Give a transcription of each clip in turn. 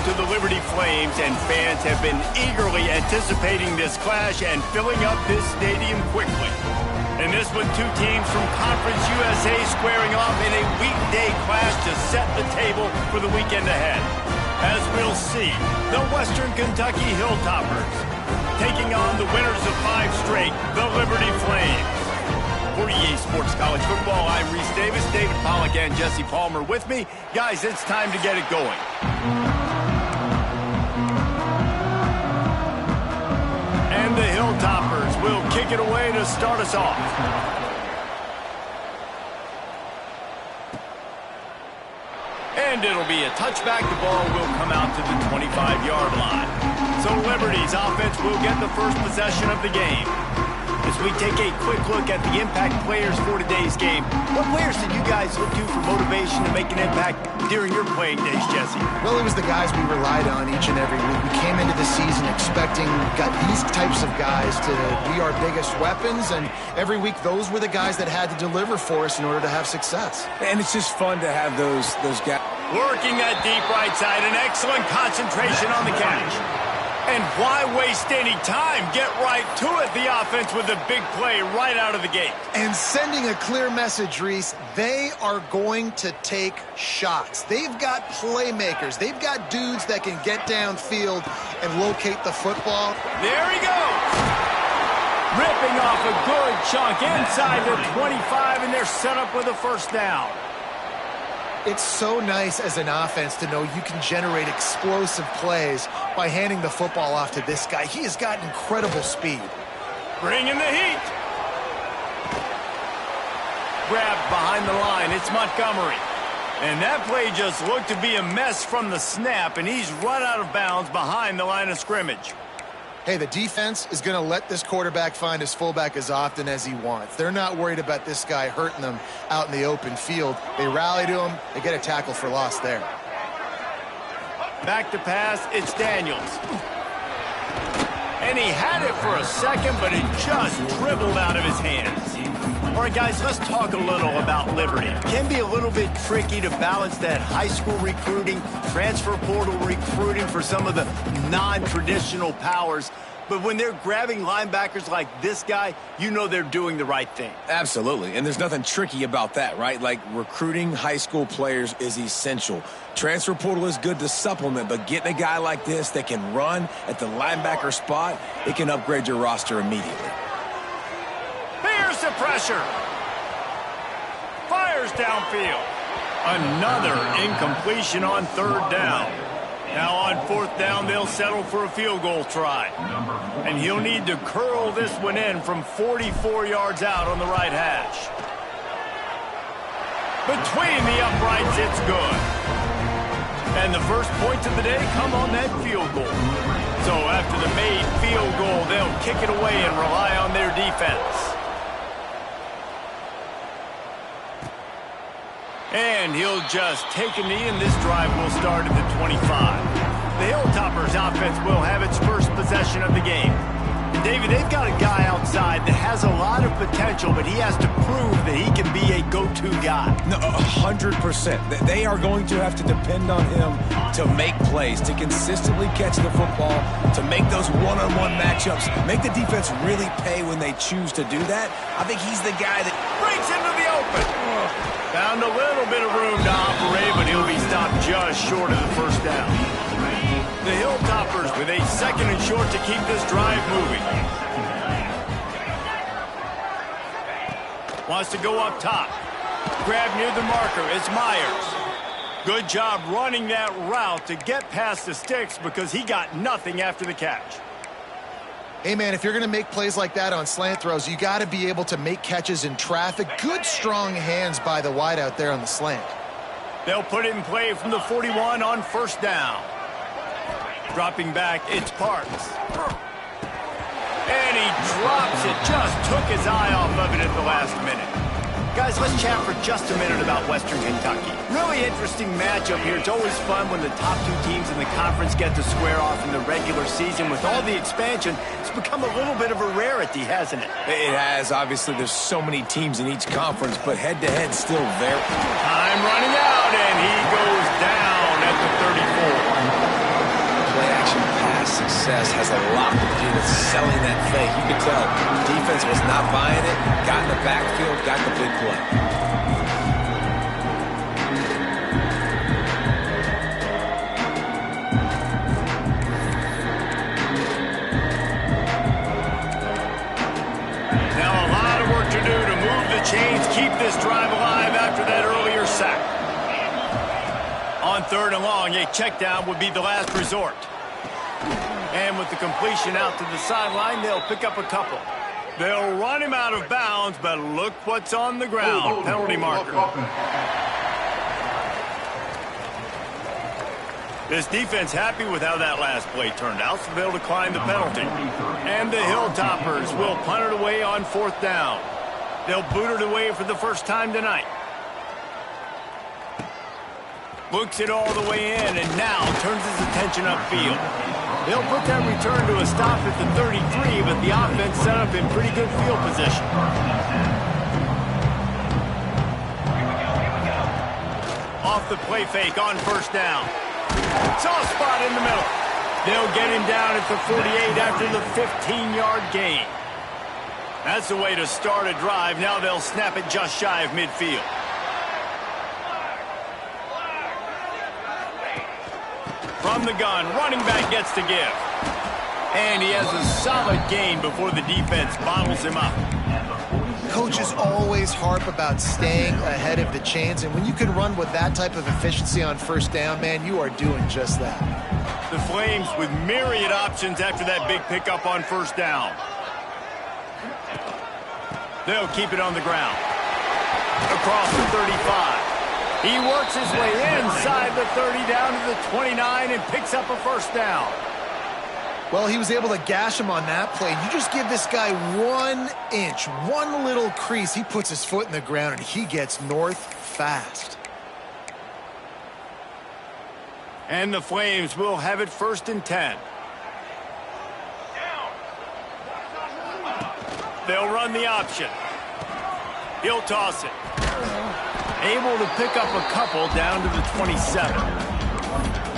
to the Liberty Flames, and fans have been eagerly anticipating this clash and filling up this stadium quickly. In this one, two teams from Conference USA squaring off in a weekday clash to set the table for the weekend ahead. As we'll see, the Western Kentucky Hilltoppers taking on the winners of 5 straight, the Liberty Flames. For EA Sports College Football, I'm Reese Davis, David Pollack, and Jesse Palmer with me. Guys, it's time to get it going. And the Hilltoppers will kick it away to start us off. And it'll be a touchback. The ball will come out to the 25-yard line. So Liberty's offense will get the first possession of the game. As we take a quick look at the impact players for today's game, what players did you guys look to for motivation to make an impact during your playing days, Jesse? Well, it was the guys we relied on each and every week. We came into the season expecting these types of guys to be our biggest weapons, and every week those were the guys that had to deliver for us in order to have success. And it's just fun to have those guys. Working that deep right side, an excellent concentration on the catch. And why waste any time? Get right to it, the offense, with a big play right out of the gate. And sending a clear message, Reese, they are going to take shots. They've got playmakers. They've got dudes that can get downfield and locate the football. There he goes. Ripping off a good chunk inside the 25, and they're set up with a first down. It's so nice as an offense to know you can generate explosive plays by handing the football off to this guy. He has got incredible speed. Bringing the heat. Grabbed behind the line. It's Montgomery. And that play just looked to be a mess from the snap, and he's run out of bounds behind the line of scrimmage. Hey, the defense is going to let this quarterback find his fullback as often as he wants. They're not worried about this guy hurting them out in the open field. They rally to him. They get a tackle for loss there. Back to pass, it's Daniels. And he had it for a second, but it just dribbled out of his hands. All right, guys, let's talk a little about Liberty. It can be a little bit tricky to balance that high school recruiting, transfer portal recruiting for some of the non-traditional powers. But when they're grabbing linebackers like this guy, you know they're doing the right thing. Absolutely, and there's nothing tricky about that, right? Like, recruiting high school players is essential. Transfer portal is good to supplement, but getting a guy like this that can run at the linebacker spot, it can upgrade your roster immediately. Here's the pressure. Fires downfield. Another incompletion on third down. Now on fourth down, they'll settle for a field goal try. And he'll need to curl this one in from 44 yards out on the right hash. Between the uprights, it's good. And the first points of the day come on that field goal. So after the made field goal, they'll kick it away and rely on their defense. And he'll just take a knee, and this drive will start at the 25. The Hilltoppers offense will have its first possession of the game. And David, they've got a guy outside that has a lot of potential, but he has to prove that he can be a go-to guy. No, 100%. They are going to have to depend on him to make plays, to consistently catch the football, to make those one-on-one matchups, make the defense really pay when they choose to do that. I think he's the guy that breaks into the open. Found a little bit of room to operate, but he'll be stopped just short of the first down. The Hilltoppers with a second and short to keep this drive moving. Wants to go up top. Grab near the marker. It's Myers. Good job running that route to get past the sticks because he got nothing after the catch. Hey, man, if you're going to make plays like that on slant throws, you got to be able to make catches in traffic. Good, strong hands by the wide out there on the slant. They'll put it in play from the 41 on first down. Dropping back, it's Parks. And he drops it. Just took his eye off of it at the last minute. Guys, let's chat for just a minute about Western Kentucky. Really interesting matchup here. It's always fun when the top two teams in the conference get to square off in the regular season. With all the expansion, it's become a little bit of a rarity, hasn't it? It has. Obviously, there's so many teams in each conference, but head-to-head still very... Time running out, and he goes down at the 34. success has a lot to do with selling that fake. You could tell defense was not buying it, got in the backfield, got the big play. Now a lot of work to do to move the chains, keep this drive alive after that earlier sack. On 3rd and long, a check down would be the last resort. And with the completion out to the sideline, they'll pick up a couple. They'll run him out of bounds, but look what's on the ground. Penalty marker. This defense happy with how that last play turned out, so they'll decline the penalty. And the Hilltoppers will punt it away on 4th down. They'll boot it away for the first time tonight. Looks it all the way in, and now turns his attention upfield. They'll put that return to a stop at the 33, but the offense set up in pretty good field position. Off the play fake on 1st down. Soft spot in the middle. They'll get him down at the 48 after the 15-yard gain. That's the way to start a drive. Now they'll snap it just shy of midfield. From the gun, running back gets to give. And he has a solid gain before the defense bottles him up. Coaches always harp about staying ahead of the chains, and when you can run with that type of efficiency on 1st down, man, you are doing just that. The Flames with myriad options after that big pickup on 1st down. They'll keep it on the ground. Across the 35. He works his way inside the 30 down to the 29 and picks up a 1st down. Well, he was able to gash him on that play. You just give this guy 1 inch, one little crease. He puts his foot in the ground and he gets north fast. And the Flames will have it 1st and 10. They'll run the option. He'll toss it. Able to pick up a couple down to the 27.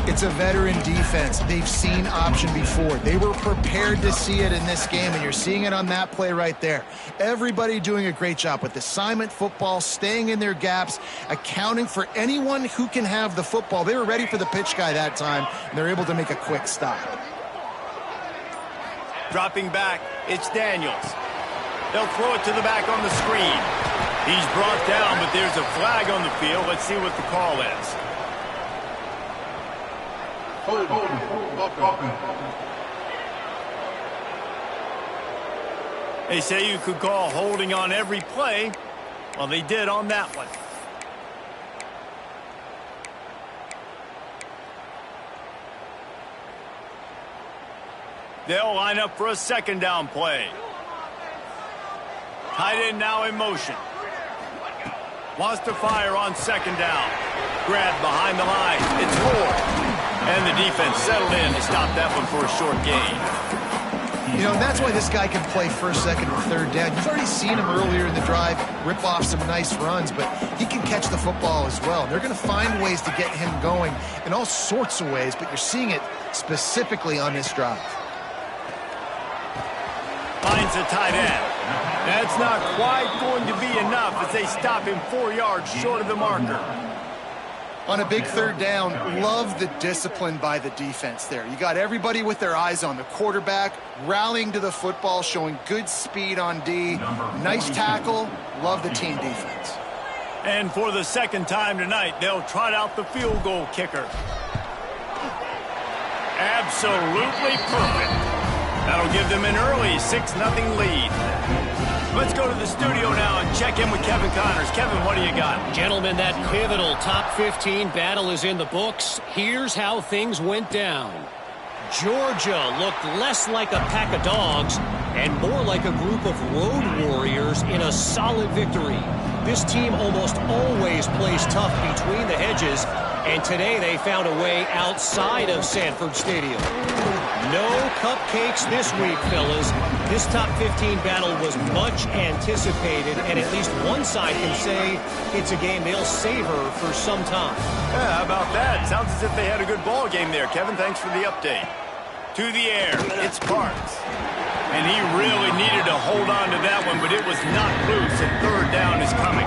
It's a veteran defense. They've seen option before. They were prepared to see it in this game, and you're seeing it on that play right there. Everybody doing a great job with assignment football, staying in their gaps, accounting for anyone who can have the football. They were ready for the pitch guy that time, and they're able to make a quick stop. Dropping back, it's Daniels. They'll throw it to the back on the screen. He's brought down, but there's a flag on the field. Let's see what the call is. They say you could call holding on every play. Well, they did on that one. They'll line up for a 2nd down play. Tight end now in motion. Wants to fire on 2nd down. Grabbed behind the line. It's 4. And the defense settled in to stop that one for a short gain. You know, that's why this guy can play 1st, 2nd, and 3rd down. You've already seen him earlier in the drive rip off some nice runs, but he can catch the football as well. They're going to find ways to get him going in all sorts of ways, but you're seeing it specifically on this drive. Finds a tight end. That's not quite going to be enough as they stop him 4 yards short of the marker. On a big 3rd down, love the discipline by the defense there. You got everybody with their eyes on the quarterback, rallying to the football, showing good speed on D. Nice tackle. Love the team defense. And for the 2nd time tonight, they'll trot out the field goal kicker. Absolutely perfect. That'll give them an early 6-0 lead. Let's go to the studio now and check in with Kevin Connors. Kevin, what do you got? Gentlemen, that pivotal top 15 battle is in the books. Here's how things went down. Georgia looked less like a pack of dogs and more like a group of road warriors in a solid victory. This team almost always plays tough between the hedges, and today they found a way outside of Sanford Stadium. No cupcakes this week, fellas. This top 15 battle was much anticipated, and at least one side can say it's a game they'll savor for some time. Yeah, how about that? Sounds as if they had a good ball game there. Kevin, thanks for the update. To the air, it's Parks. And he really needed to hold on to that one, but it was not loose, and third down is coming.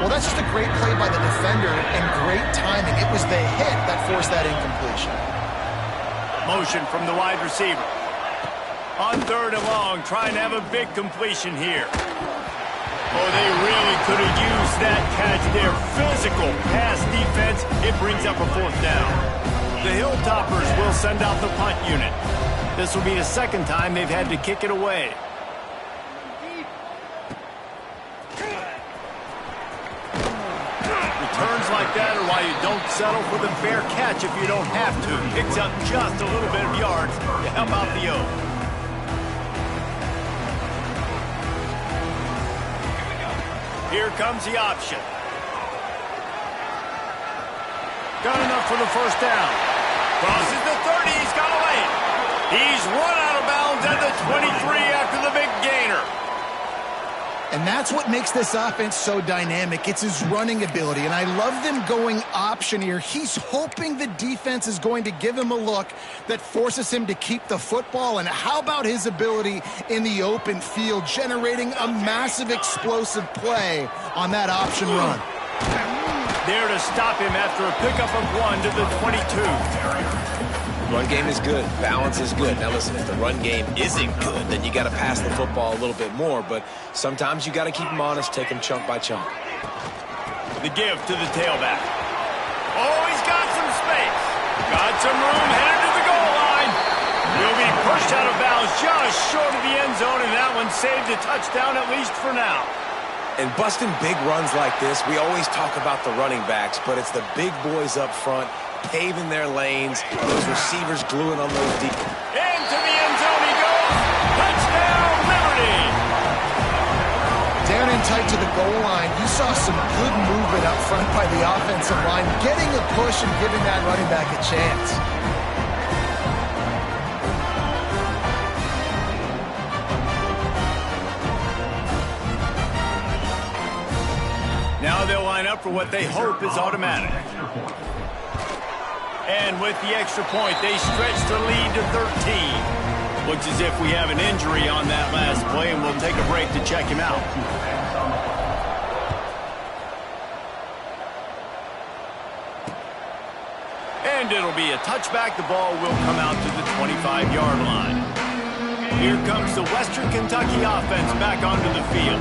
Well, that's just a great play by the defender and great timing. It was the hit that forced that incompletion. Motion from the wide receiver. On third and long, trying to have a big completion here. Oh, they really could have used that catch there. Physical pass defense. It brings up a fourth down. The Hilltoppers will send out the punt unit. This will be the second time they've had to kick it away. Returns like that are why you don't settle for the fair catch if you don't have to. Picks up just a little bit of yards to help out the O. Here comes the option. Got enough for the first down. Crosses the 30. He's got a lane. He's run out of bounds at the 23 after the big gainer. And that's what makes this offense so dynamic. It's his running ability, and I love them going option here. He's hoping the defense is going to give him a look that forces him to keep the football. And how about his ability in the open field, generating a massive explosive play on that option run. There to stop him after a pickup of 1 to the 22. Run game is good. Balance is good. Now listen, if the run game isn't good, then you got to pass the football a little bit more. But sometimes you got to keep them honest, take them chunk by chunk. The give to the tailback. Oh, he's got some space. Got some room, headed to the goal line. He'll be pushed out of bounds just short of the end zone, and that one saved a touchdown at least for now. And busting big runs like this, we always talk about the running backs, but it's the big boys up front paving their lanes, those receivers gluing on those deep. Into the end zone he goes. Touchdown, Liberty! Down in tight to the goal line, you saw some good movement up front by the offensive line, getting a push and giving that running back a chance. Now they'll line up for what they hope is automatic. And with the extra point, they stretch the lead to 13. Looks as if we have an injury on that last play, and we'll take a break to check him out. And it'll be a touchback. The ball will come out to the 25-yard line. Here comes the Western Kentucky offense back onto the field.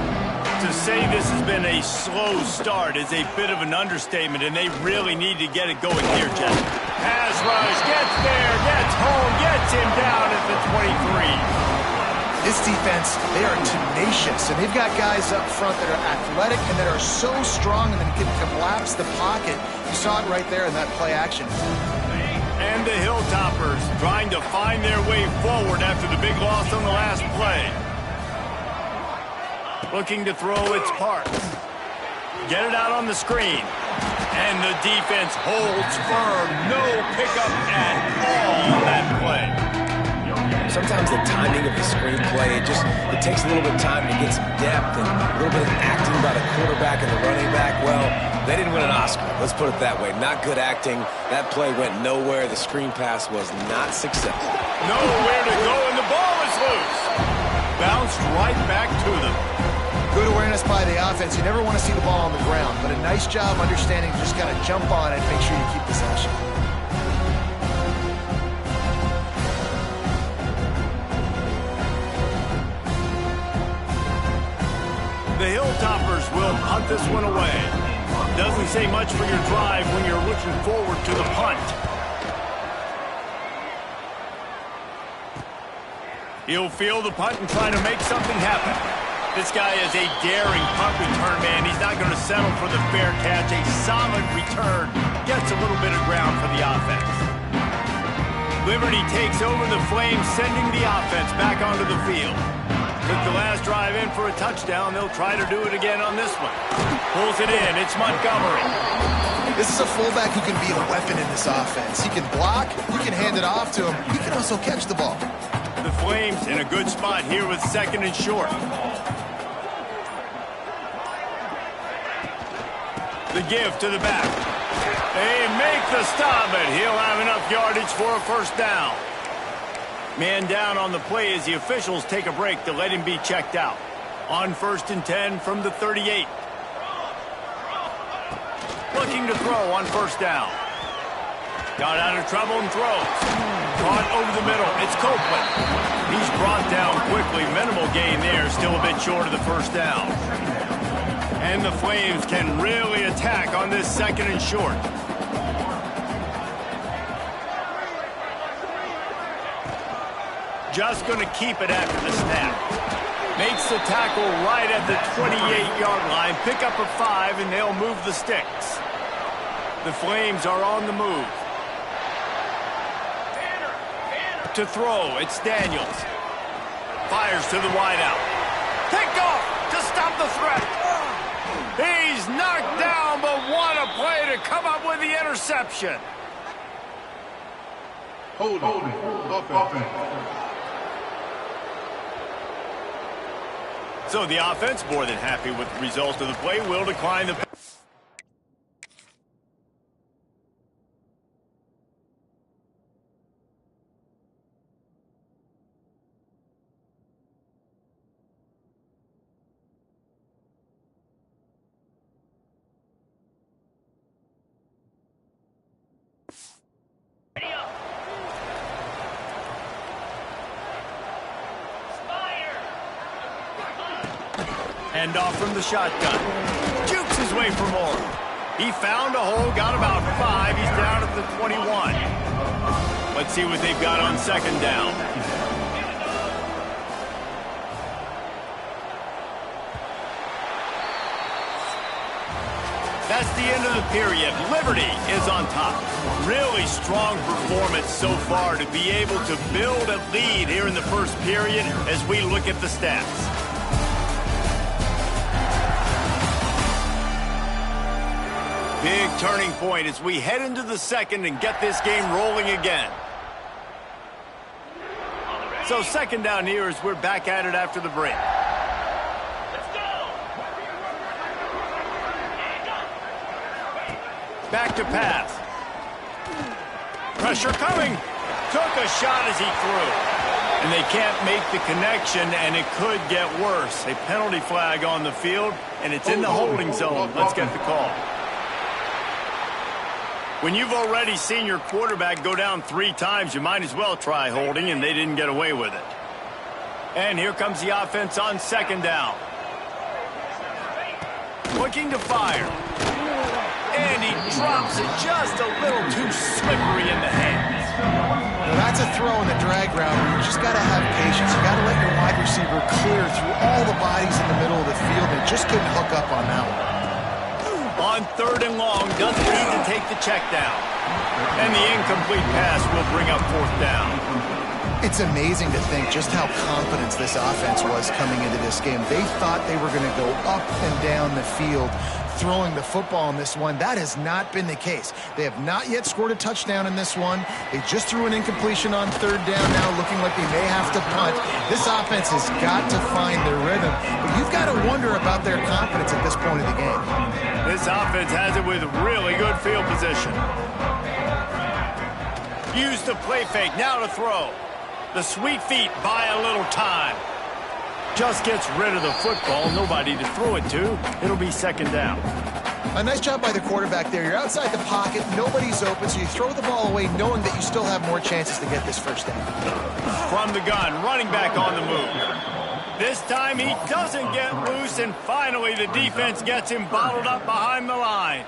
To say this has been a slow start is a bit of an understatement, and they really need to get it going here, Jeff. Pass rush, gets there, gets home, gets him down at the 23. This defense, they are tenacious, and they've got guys up front that are athletic and that are so strong and that can collapse the pocket. You saw it right there in that play action. And the Hilltoppers trying to find their way forward after the big loss on the last play. Looking to throw, it's Parks. Get it out on the screen. And the defense holds firm. No pickup at all on that play. Sometimes the timing of the screenplay, it takes a little bit of time to get some depth and a little bit of acting by the quarterback and the running back. Well, they didn't win an Oscar. Let's put it that way. Not good acting. That play went nowhere. The screen pass was not successful. Nowhere to go, and the ball is loose. Bounced right back to them. Good awareness by the offense. You never want to see the ball on the ground, but a nice job understanding to just kind of jump on it and make sure you keep possession. The Hilltoppers will punt this one away. Doesn't say much for your drive when you're looking forward to the punt. He'll field the punt and try to make something happen. This guy is a daring punt return man. He's not going to settle for the fair catch. A solid return gets a little bit of ground for the offense. Liberty takes over the Flames, sending the offense back onto the field. Took the last drive in for a touchdown. They'll try to do it again on this one. Pulls it in. It's Montgomery. This is a fullback who can be a weapon in this offense. He can block. You can hand it off to him. He can also catch the ball. The Flames in a good spot here with second and short. The give to the back. They make the stop, but he'll have enough yardage for a first down. Man down on the play as the officials take a break to let him be checked out. On 1st and 10 from the 38. Looking to throw on 1st down. Got out of trouble and throws. Caught over the middle. It's Copeland. He's brought down quickly. Minimal gain there. Still a bit short of the 1st down. And the Flames can really attack on this 2nd and short. Just going to keep it after the snap. Makes the tackle right at the 28-yard line. Pick up a 5, and they'll move the sticks. The Flames are on the move. To throw, it's Daniels. Fires to the wideout. Picked off to stop the threat. He's knocked down, but what a play to come up with the interception. Hold it. Offense. So the offense, more than happy with the result of the play, will decline the... Hand off from the shotgun. Jukes his way for more. He found a hole, got about 5. He's down at the 21. Let's see what they've got on 2nd down. That's the end of the period. Liberty is on top. Really strong performance so far to be able to build a lead here in the 1st period as we look at the stats. Big turning point as we head into the 2nd and get this game rolling again. So 2nd down here as we're back at it after the break. Let's go! Back to pass. Pressure coming. Took a shot as he threw. And they can't make the connection, and it could get worse. A penalty flag on the field, and it's in the holding zone. Let's get the call. When you've already seen your quarterback go down 3 times, you might as well try holding, and they didn't get away with it. And here comes the offense on 2nd down. Looking to fire. And he drops it just a little too slippery in the hands. Well, that's a throw in the drag route where you just got to have patience. You got to let your wide receiver clear through all the bodies in the middle of the field, and just couldn't hook up on that one. On 3rd and long, doesn't need to take the check down. And the incomplete pass will bring up 4th down. It's amazing to think just how confident this offense was coming into this game. They thought they were going to go up and down the field throwing the football in this one. That has not been the case. They have not yet scored a touchdown in this one. They just threw an incompletion on 3rd down now, looking like they may have to punt. This offense has got to find their rhythm, but you've got to wonder about their confidence at this point of the game. This offense has it with really good field position. Use the play fake, now to throw. The sweet feet buy a little time. Just gets rid of the football, nobody to throw it to. It'll be 2nd down. A nice job by the quarterback there. You're outside the pocket, nobody's open, so you throw the ball away knowing that you still have more chances to get this 1st down. From the gun, running back on the move. This time he doesn't get loose, and finally the defense gets him bottled up behind the line.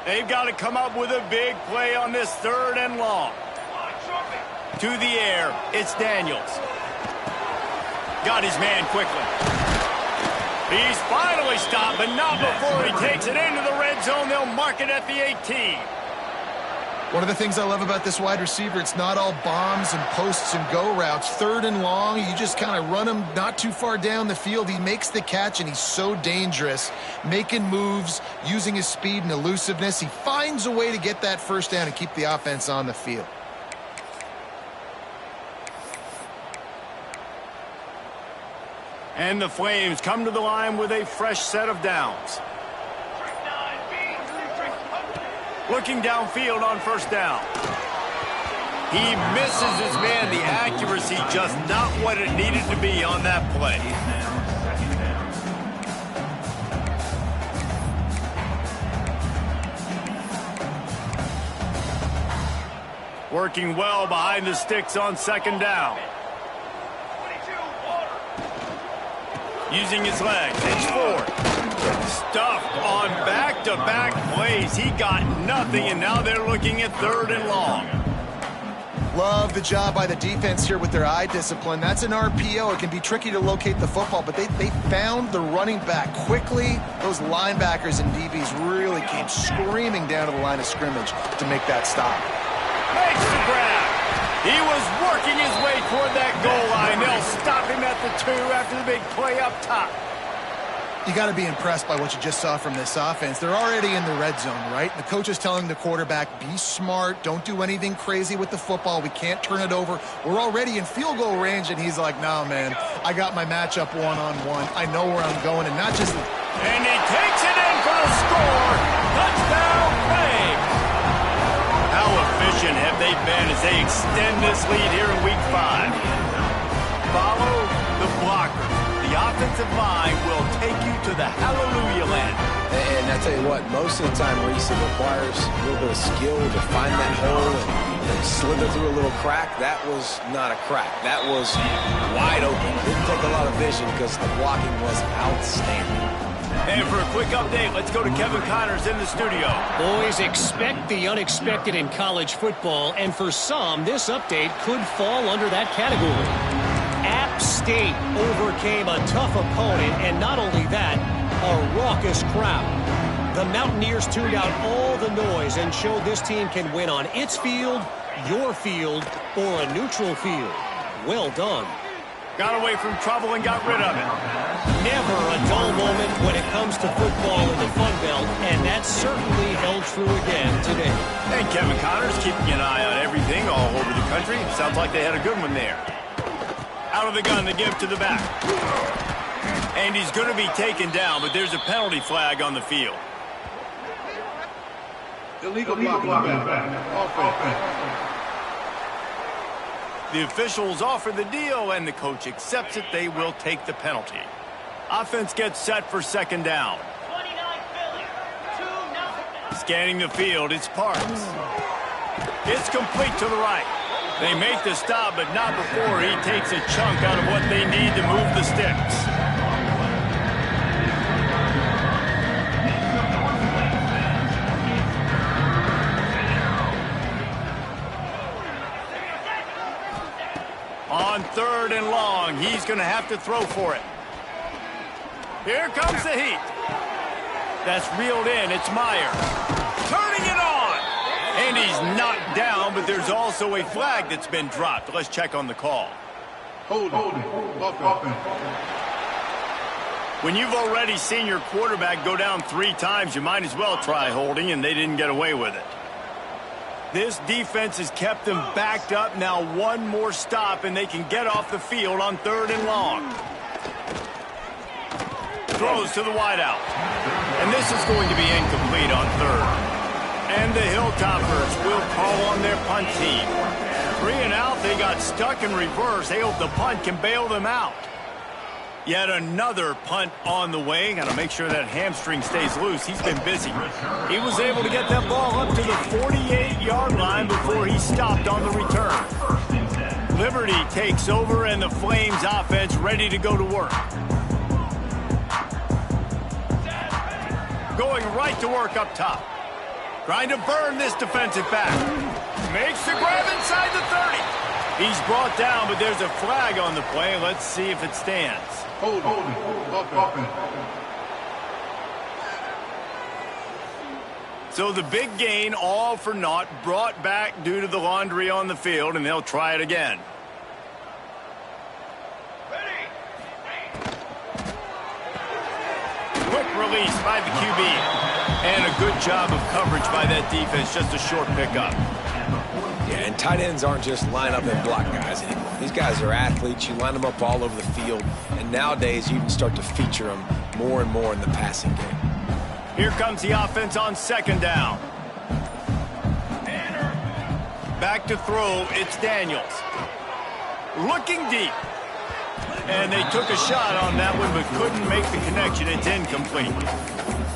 They've got to come up with a big play on this 3rd and long. To the air, it's Daniels. Got his man quickly. He's finally stopped, but not before he takes it into the red zone. They'll mark it at the 18. One of the things I love about this wide receiver, it's not all bombs and posts and go routes. 3rd and long, you just kind of run him not too far down the field. He makes the catch, and he's so dangerous, making moves, using his speed and elusiveness. He finds a way to get that 1st down and keep the offense on the field. And the Flames come to the line with a fresh set of downs. Looking downfield on 1st down. He misses his man. The accuracy just not what it needed to be on that play. Working well behind the sticks on second down. Using his legs. It's forward. Stuffed on back-to-back plays. He got nothing, and now they're looking at third and long. Love the job by the defense here with their eye discipline. That's an RPO. It can be tricky to locate the football, but they found the running back quickly. Those linebackers and DBs really came screaming down to the line of scrimmage to make that stop. Makes the grab. He was working his way toward that goal line. They'll stop him at the 2 after the big play up top. You got to be impressed by what you just saw from this offense. They're already in the red zone, right? The coach is telling the quarterback, be smart, don't do anything crazy with the football. We can't turn it over. We're already in field goal range, and he's like, no, man, I got my matchup one-on-one. I know where I'm going, and not just... And he takes it in for the score. Touchdown, Braves. How efficient have they been as they extend this lead here in Week 5? Follow the blocker. The offensive line will take you to the hallelujah land. And I tell you what, most of the time, Reese, it requires a little bit of skill to find that hole and slither through a little crack. That was not a crack. That was wide open. Didn't take a lot of vision because the blocking was outstanding. And for a quick update, let's go to Kevin Connors in the studio. Boys, expect the unexpected in college football, and for some, this update could fall under that category. App State overcame a tough opponent, and not only that, a raucous crowd. The Mountaineers tuned out all the noise and showed this team can win on its field, your field, or a neutral field. Well done. Got away from trouble and got rid of it. Never a dull moment when it comes to football in the Fun Belt, and that certainly held true again today. And Kevin Connors keeping an eye on everything all over the country. Sounds like they had a good one there. Out of the gun, the give to the back. And he's going to be taken down, but there's a penalty flag on the field. Illegal blocking back. Offense. The officials offer the deal, and the coach accepts it. They will take the penalty. Offense gets set for second down. 29 Philly, 2-0. Scanning the field, it's Parks. It's complete to the right. They make the stop, but not before he takes a chunk out of what they need to move the sticks. On third and long, he's going to have to throw for it. Here comes the heat. That's reeled in. It's Meyer. Turning it on. And he's knocked down, but there's also a flag that's been dropped. Let's check on the call. Hold it. Offense. When you've already seen your quarterback go down 3 times, you might as well try holding, and they didn't get away with it. This defense has kept them backed up. Now one more stop, and they can get off the field on third and long. Throws to the wideout. And this is going to be incomplete on third. And the Hilltoppers will call on their punt team. 3 and out, they got stuck in reverse. They hope the punt can bail them out. Yet another punt on the way. Got to make sure that hamstring stays loose. He's been busy. He was able to get that ball up to the 48-yard line before he stopped on the return. Liberty takes over, and the Flames offense ready to go to work. Going right to work up top. Trying to burn this defensive back. Makes the grab inside the 30. He's brought down, but there's a flag on the play. Let's see if it stands. Hold it. Offense. So the big gain, all for naught, brought back due to the laundry on the field, and they'll try it again. Quick release by the QB. And a good job of coverage by that defense, just a short pickup. Yeah, and tight ends aren't just line up and block guys anymore. These guys are athletes. You line them up all over the field, and nowadays you can start to feature them more and more in the passing game. Here comes the offense on second down. Back to throw, it's Daniels. Looking deep. And they took a shot on that one, but couldn't make the connection. It's incomplete.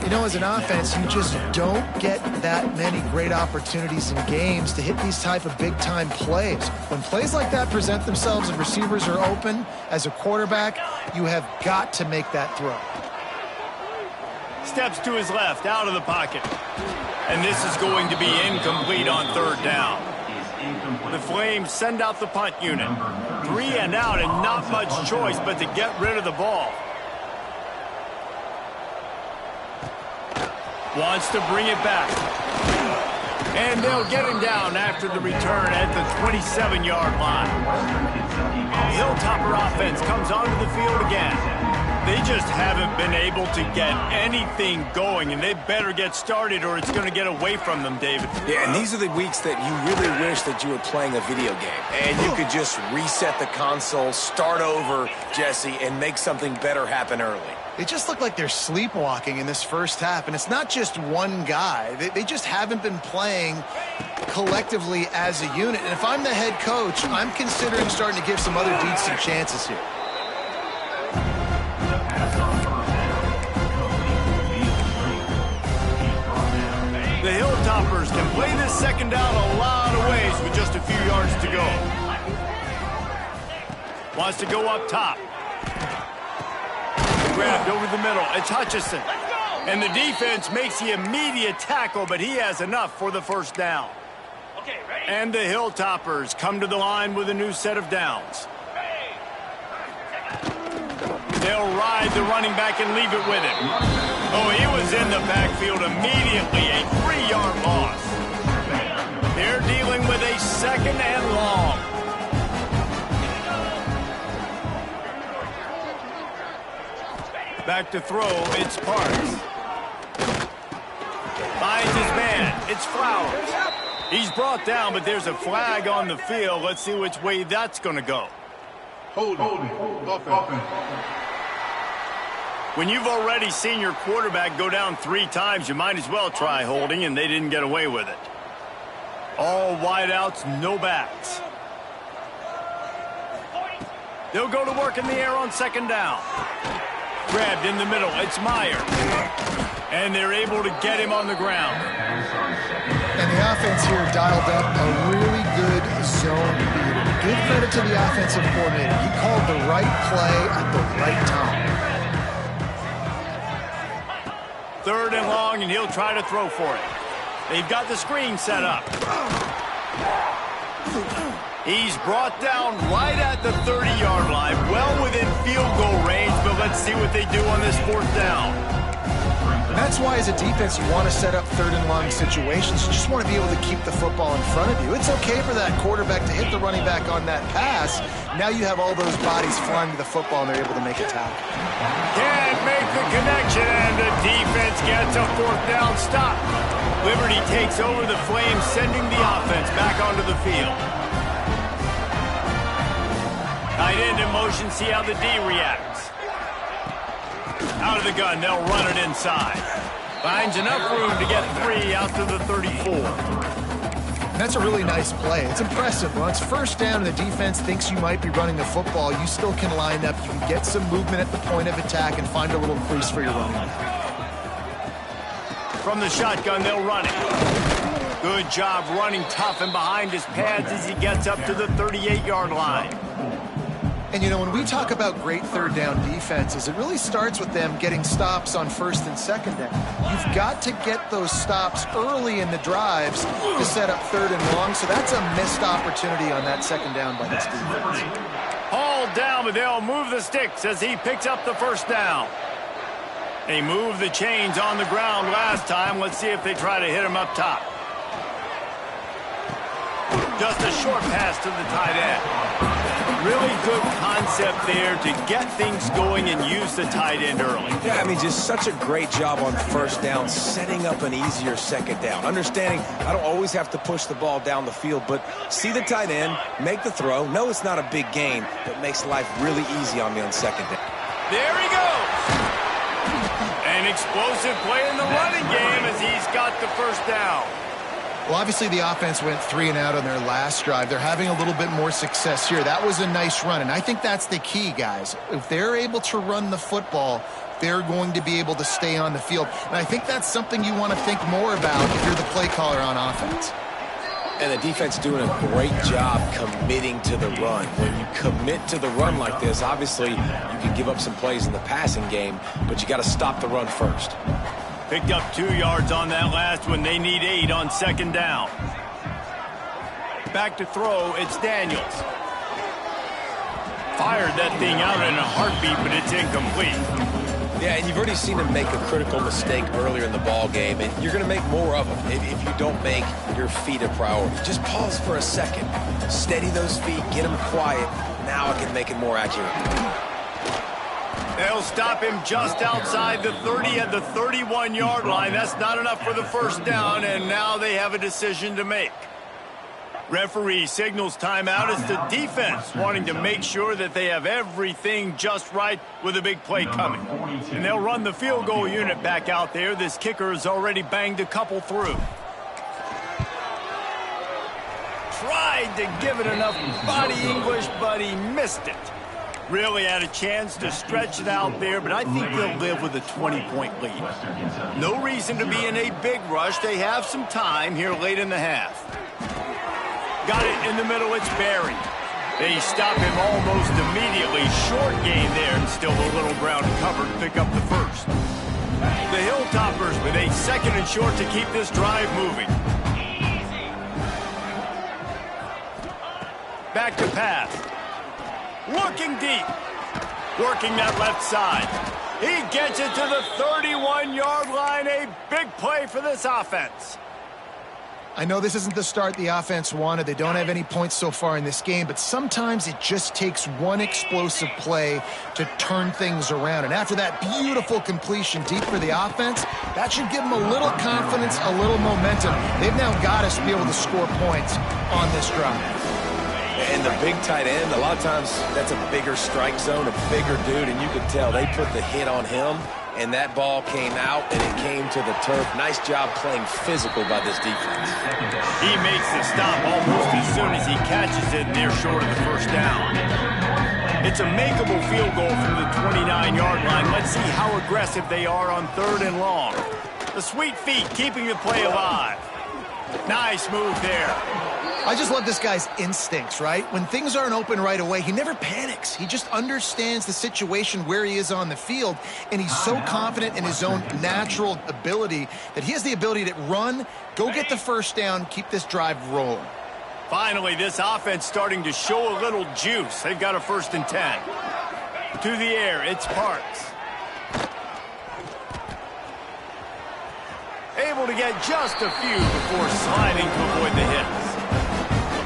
You know, as an offense, you just don't get that many great opportunities in games to hit these type of big-time plays. When plays like that present themselves and receivers are open, as a quarterback, you have got to make that throw. Steps to his left, out of the pocket. And this is going to be incomplete on third down. The Flames send out the punt unit. 3 and out and not much choice but to get rid of the ball. Wants to bring it back. And they'll get him down after the return at the 27-yard line. Hilltopper offense comes onto the field again. They just haven't been able to get anything going, and they better get started or it's going to get away from them, David. Yeah, and these are the weeks that you really wish that you were playing a video game. And you could just reset the console, start over, Jesse, and make something better happen early. They just look like they're sleepwalking in this first half, and it's not just one guy. They just haven't been playing collectively as a unit. And if I'm the head coach, I'm considering starting to give some other dudes some chances here. The Hilltoppers can play this second down a lot of ways with just a few yards to go. Wants to go up top. Grabbed over the middle. It's Hutchison. And the defense makes the immediate tackle, but he has enough for the first down. And the Hilltoppers come to the line with a new set of downs. They'll ride the running back and leave it with him. Oh, he was in the backfield immediately. A 3-yard loss. They're dealing with a second and long. Back to throw, it's Parks. Finds his man, it's Flowers. He's brought down, but there's a flag on the field. Let's see which way that's going to go. Holding. Offense. When you've already seen your quarterback go down 3 times, you might as well try holding, and they didn't get away with it. All wideouts, no backs. They'll go to work in the air on second down. Grabbed in the middle, it's Meyer. And they're able to get him on the ground. And the offense here dialed up a really good zone beat. Give credit to the offensive coordinator. He called the right play at the right time. Third and long, and he'll try to throw for it. They've got the screen set up. He's brought down right at the 30-yard line, well within field goal range, but let's see what they do on this fourth down. And that's why, as a defense, you want to set up third and long situations. You just want to be able to keep the football in front of you. It's okay for that quarterback to hit the running back on that pass. Now you have all those bodies flying to the football, and they're able to make a tackle. Can't make the connection, and the defense gets a fourth down stop. Liberty takes over the Flames, sending the offense back onto the field. Tight end in motion, see how the D reacts. Out of the gun, they'll run it inside. Finds enough room to get 3 out to the 34. That's a really nice play. It's impressive. When it's first down and the defense thinks you might be running the football, you still can line up. You can get some movement at the point of attack and find a little crease for your running back. From the shotgun, they'll run it. Good job running tough and behind his pads as he gets up to the 38-yard line. And, you know, when we talk about great third down defenses, it really starts with them getting stops on first and second down. You've got to get those stops early in the drives to set up third and long, so that's a missed opportunity on that second down by this defense. Hauled down, but they'll move the sticks as he picks up the first down. They moved the chains on the ground last time. Let's see if they try to hit him up top. Just a short pass to the tight end. Really good concept there to get things going and use the tight end early. Yeah, I mean, just such a great job on first down, setting up an easier second down. Understanding I don't always have to push the ball down the field, but see the tight end, make the throw. No, it's not a big gain, but makes life really easy on me on second down. There he goes. An explosive play in the running game as he's got the first down. Well, obviously the offense went 3 and out on their last drive. They're having a little bit more success here. That was a nice run, and I think that's the key, guys. If they're able to run the football, they're going to be able to stay on the field. And I think that's something you want to think more about if you're the play caller on offense. And the defense doing a great job committing to the run. When you commit to the run like this, obviously you can give up some plays in the passing game, but you got to stop the run first. Picked up 2 yards on that last one. They need 8 on second down. Back to throw, it's Daniels. Fired that thing out in a heartbeat, but it's incomplete. Yeah, and you've already seen him make a critical mistake earlier in the ball game, and you're going to make more of them if you don't make your feet a priority. Just pause for a second. Steady those feet, get them quiet. Now I can make it more accurate. They'll stop him just outside the 30 at the 31-yard line. That's not enough for the first down, and now they have a decision to make. Referee signals timeout. It's the defense wanting to make sure that they have everything just right with a big play coming. And they'll run the field goal unit back out there. This kicker has already banged a couple through. Tried to give it enough body English, but he missed it. Really had a chance to stretch it out there, but I think they'll live with a 20-point lead. No reason to be in a big rush. They have some time here late in the half. Got it in the middle, it's Barry. They stop him almost immediately. Short gain there, and still the little ground covered to pick up the first. The Hilltoppers with a 2nd and short to keep this drive moving. Back to pass. Looking deep. Working that left side. He gets it to the 31-yard line. A big play for this offense. I know this isn't the start the offense wanted. They don't have any points so far in this game, but sometimes it just takes one explosive play to turn things around. And after that beautiful completion deep for the offense, that should give them a little confidence, a little momentum. They've now got us to be able to score points on this drive. And the big tight end, a lot of times that's a bigger strike zone, a bigger dude, and you could tell they put the hit on him, and that ball came out, and it came to the turf. Nice job playing physical by this defense. He makes the stop almost as soon as he catches it, and they're short of the first down. It's a makeable field goal from the 29-yard line. Let's see how aggressive they are on 3rd and long. The sweet feet keeping the play alive. Nice move there. I just love this guy's instincts, right? When things aren't open right away, he never panics. He just understands the situation where he is on the field, and he's so confident in his own natural ability that he has the ability to run, go get the first down, keep this drive rolling. Finally, this offense starting to show a little juice. They've got a 1st and 10. To the air, it's Parks. Able to get just a few before sliding to avoid the hits.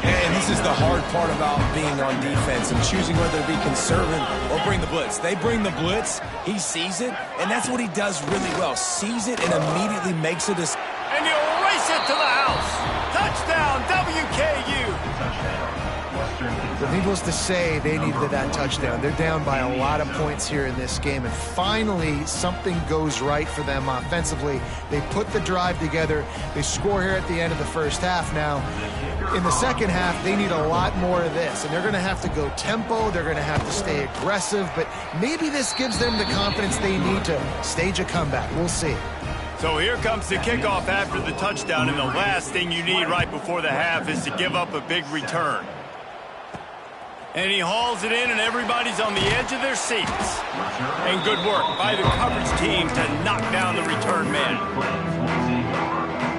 And this is the hard part about being on defense and choosing whether to be conservative or bring the blitz. They bring the blitz, he sees it, and that's what he does really well. Sees it and immediately makes it. And he'll race it to the house. Touchdown, WKU. But needless to say, they needed that touchdown. They're down by a lot of points here in this game, and finally something goes right for them offensively. They put the drive together. They score here at the end of the first half. Now, in the second half, they need a lot more of this, and they're going to have to go tempo. They're going to have to stay aggressive, but maybe this gives them the confidence they need to stage a comeback. We'll see. So here comes the kickoff after the touchdown, and the last thing you need right before the half is to give up a big return. And he hauls it in, and everybody's on the edge of their seats. And good work by the coverage team to knock down the return man.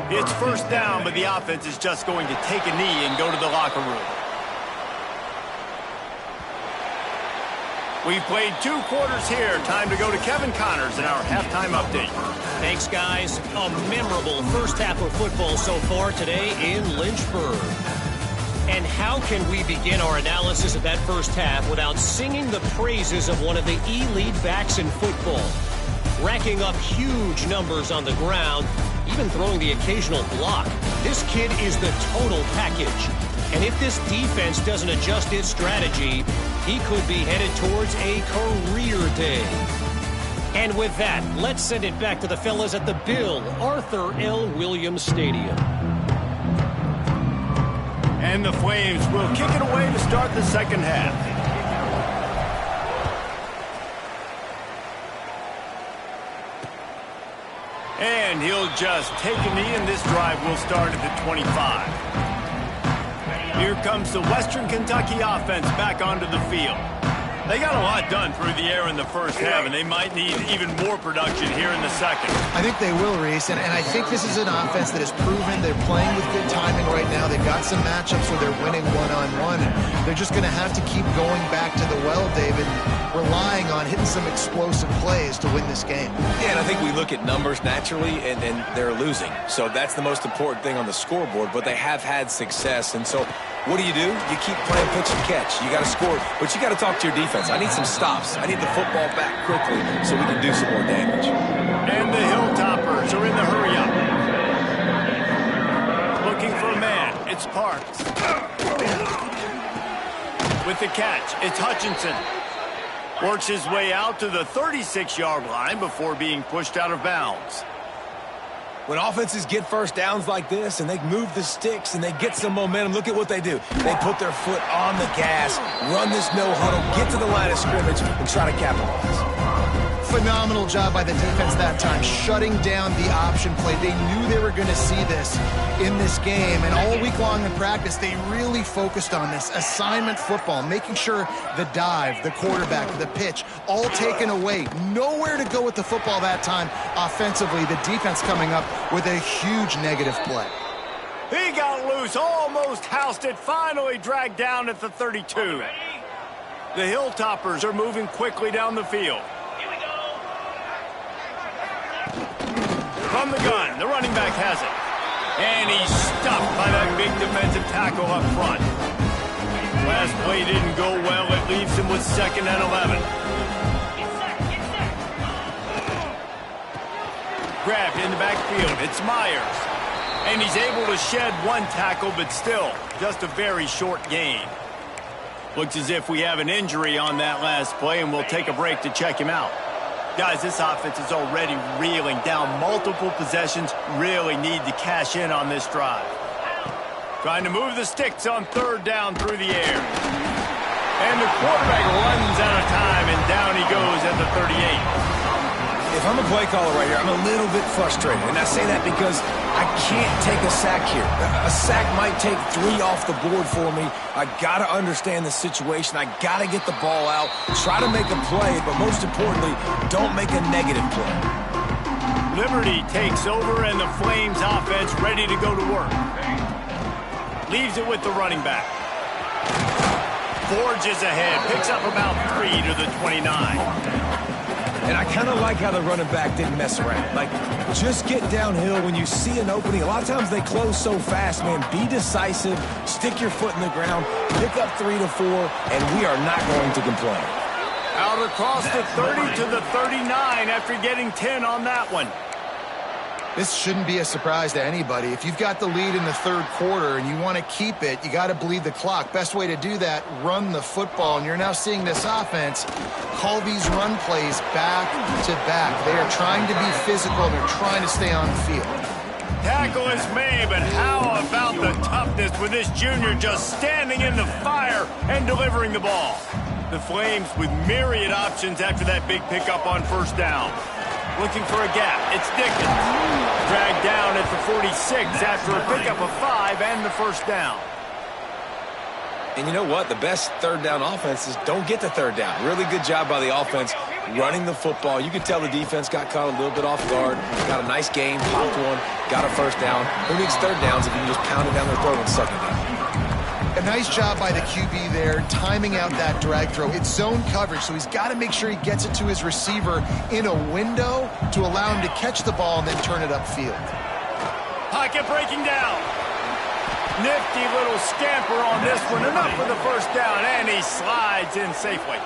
It's first down, but the offense is just going to take a knee and go to the locker room. We've played 2 quarters here. Time to go to Kevin Connors in our halftime update. Thanks, guys. A memorable first half of football so far today in Lynchburg. And how can we begin our analysis of that first half without singing the praises of one of the elite backs in football? Racking up huge numbers on the ground, even throwing the occasional block. This kid is the total package. And if this defense doesn't adjust its strategy, he could be headed towards a career day. And with that, let's send it back to the fellas at the Bill Arthur L. Williams Stadium. And the Flames will kick it away to start the second half. And he'll just take a knee, and this drive will start at the 25. Here comes the Western Kentucky offense back onto the field. They got a lot done through the air in the first half, and they might need even more production here in the second. I think they will, Reese, and I think this is an offense that has proven they're playing with good timing right now. They've got some matchups where they're winning one-on-one, and they're just going to have to keep going back to the well, David, relying on hitting some explosive plays to win this game. Yeah, and I think we look at numbers naturally, and they're losing. So that's the most important thing on the scoreboard, but they have had success. And so what do? You keep playing pitch and catch. You got to score, but you got to talk to your defense. I need some stops. I need the football back quickly so we can do some more damage. And the Hilltoppers are in the hurry-up. Looking for a man. It's Parks. With the catch, it's Hutchinson. Works his way out to the 36-yard line before being pushed out of bounds. When offenses get first downs like this and they move the sticks and they get some momentum, look at what they do. They put their foot on the gas, run this no-huddle, get to the line of scrimmage, and try to capitalize. Phenomenal job by the defense that time, shutting down the option play. They knew they were going to see this in this game, and all week long in practice, they really focused on this assignment football, making sure the dive, the quarterback, the pitch, all taken away. Nowhere to go with the football that time offensively. The defense coming up with a huge negative play. He got loose, almost housed it, finally dragged down at the 32. The Hilltoppers are moving quickly down the field. From the gun, the running back has it. And he's stuffed by that big defensive tackle up front. Last play didn't go well. It leaves him with 2nd and 11. Grabbed in the backfield. It's Myers. And he's able to shed one tackle, but still, just a very short gain. Looks as if we have an injury on that last play, and we'll take a break to check him out. Guys, this offense is already reeling down multiple possessions. Really need to cash in on this drive. Trying to move the sticks on 3rd down through the air. And the quarterback runs out of time, and down he goes at the 38. If I'm a play caller right here, I'm a little bit frustrated. And I say that because I can't take a sack here. A sack might take 3 off the board for me. I got to understand the situation. I got to get the ball out, try to make a play, but most importantly, don't make a negative play. Liberty takes over, and the Flames offense ready to go to work. Leaves it with the running back. Forges ahead, picks up about 3 to the 29. And I kind of like how the running back didn't mess around. Like, just get downhill when you see an opening. A lot of times they close so fast, man. Be decisive, stick your foot in the ground, pick up 3 to 4, and we are not going to complain. Out across the 30 to the 39 after getting 10 on that one. This shouldn't be a surprise to anybody. If you've got the lead in the 3rd quarter and you want to keep it, you got to bleed the clock. Best way to do that, run the football. And you're now seeing this offense call these run plays back to back. They are trying to be physical. They're trying to stay on the field. Tackle is made, but how about the toughness with this junior just standing in the fire and delivering the ball? The Flames with myriad options after that big pickup on 1st down. Looking for a gap. It's Dickens. Dragged down at the 46 after a pickup of 5 and the 1st down. And you know what? The best 3rd down offenses don't get to 3rd down. Really good job by the offense running the football. You could tell the defense got caught a little bit off guard. Got a nice game, popped one, got a 1st down. Who needs 3rd downs if you can just pound it down their throat on 2nd down? A nice job by the QB there, timing out that drag throw. It's zone coverage, so he's got to make sure he gets it to his receiver in a window to allow him to catch the ball and then turn it upfield. Pocket breaking down. Nifty little scamper on this one. Enough for the 1st down, and he slides in safely.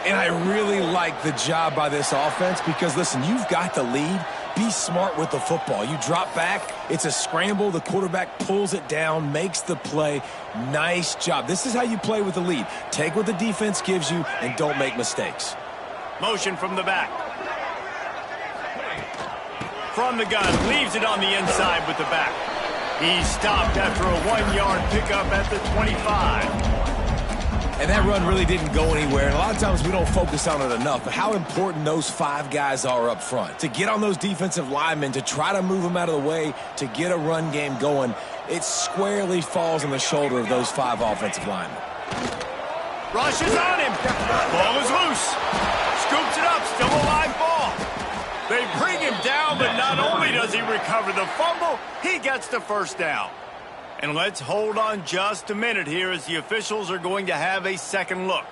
And I really like the job by this offense because, listen, you've got the lead. Be smart with the football. You drop back, it's a scramble, the quarterback pulls it down, makes the play. Nice job. This is how you play with the lead. Take what the defense gives you and don't make mistakes. Motion from the back. From the gun, leaves it on the inside with the back. He's stopped after a 1-yard pickup at the 25. And that run really didn't go anywhere. And a lot of times we don't focus on it enough. But how important those 5 guys are up front. To get on those defensive linemen, to try to move them out of the way, to get a run game going, it squarely falls on the shoulder of those 5 offensive linemen. Rushes on him. Ball is loose. Scoops it up. Still a live ball. They bring him down, but not only does he recover the fumble, he gets the first down. And let's hold on just a minute here as the officials are going to have a second look.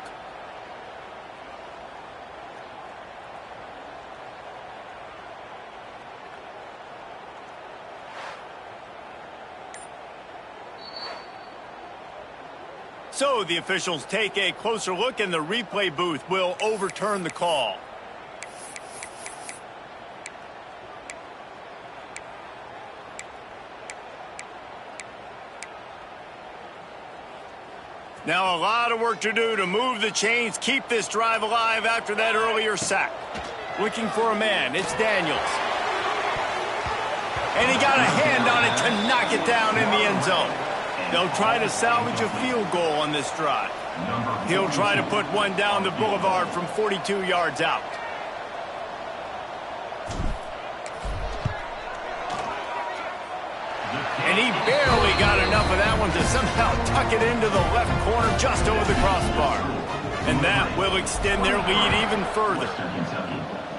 So the officials take a closer look and the replay booth will overturn the call. Now a lot of work to do to move the chains, keep this drive alive after that earlier sack. Looking for a man, it's Daniels. And he got a hand on it to knock it down in the end zone. They'll try to salvage a field goal on this drive. He'll try to put one down the boulevard from 42 yards out. And he barely got enough of that one to somehow tuck it into the left corner just over the crossbar. And that will extend their lead even further.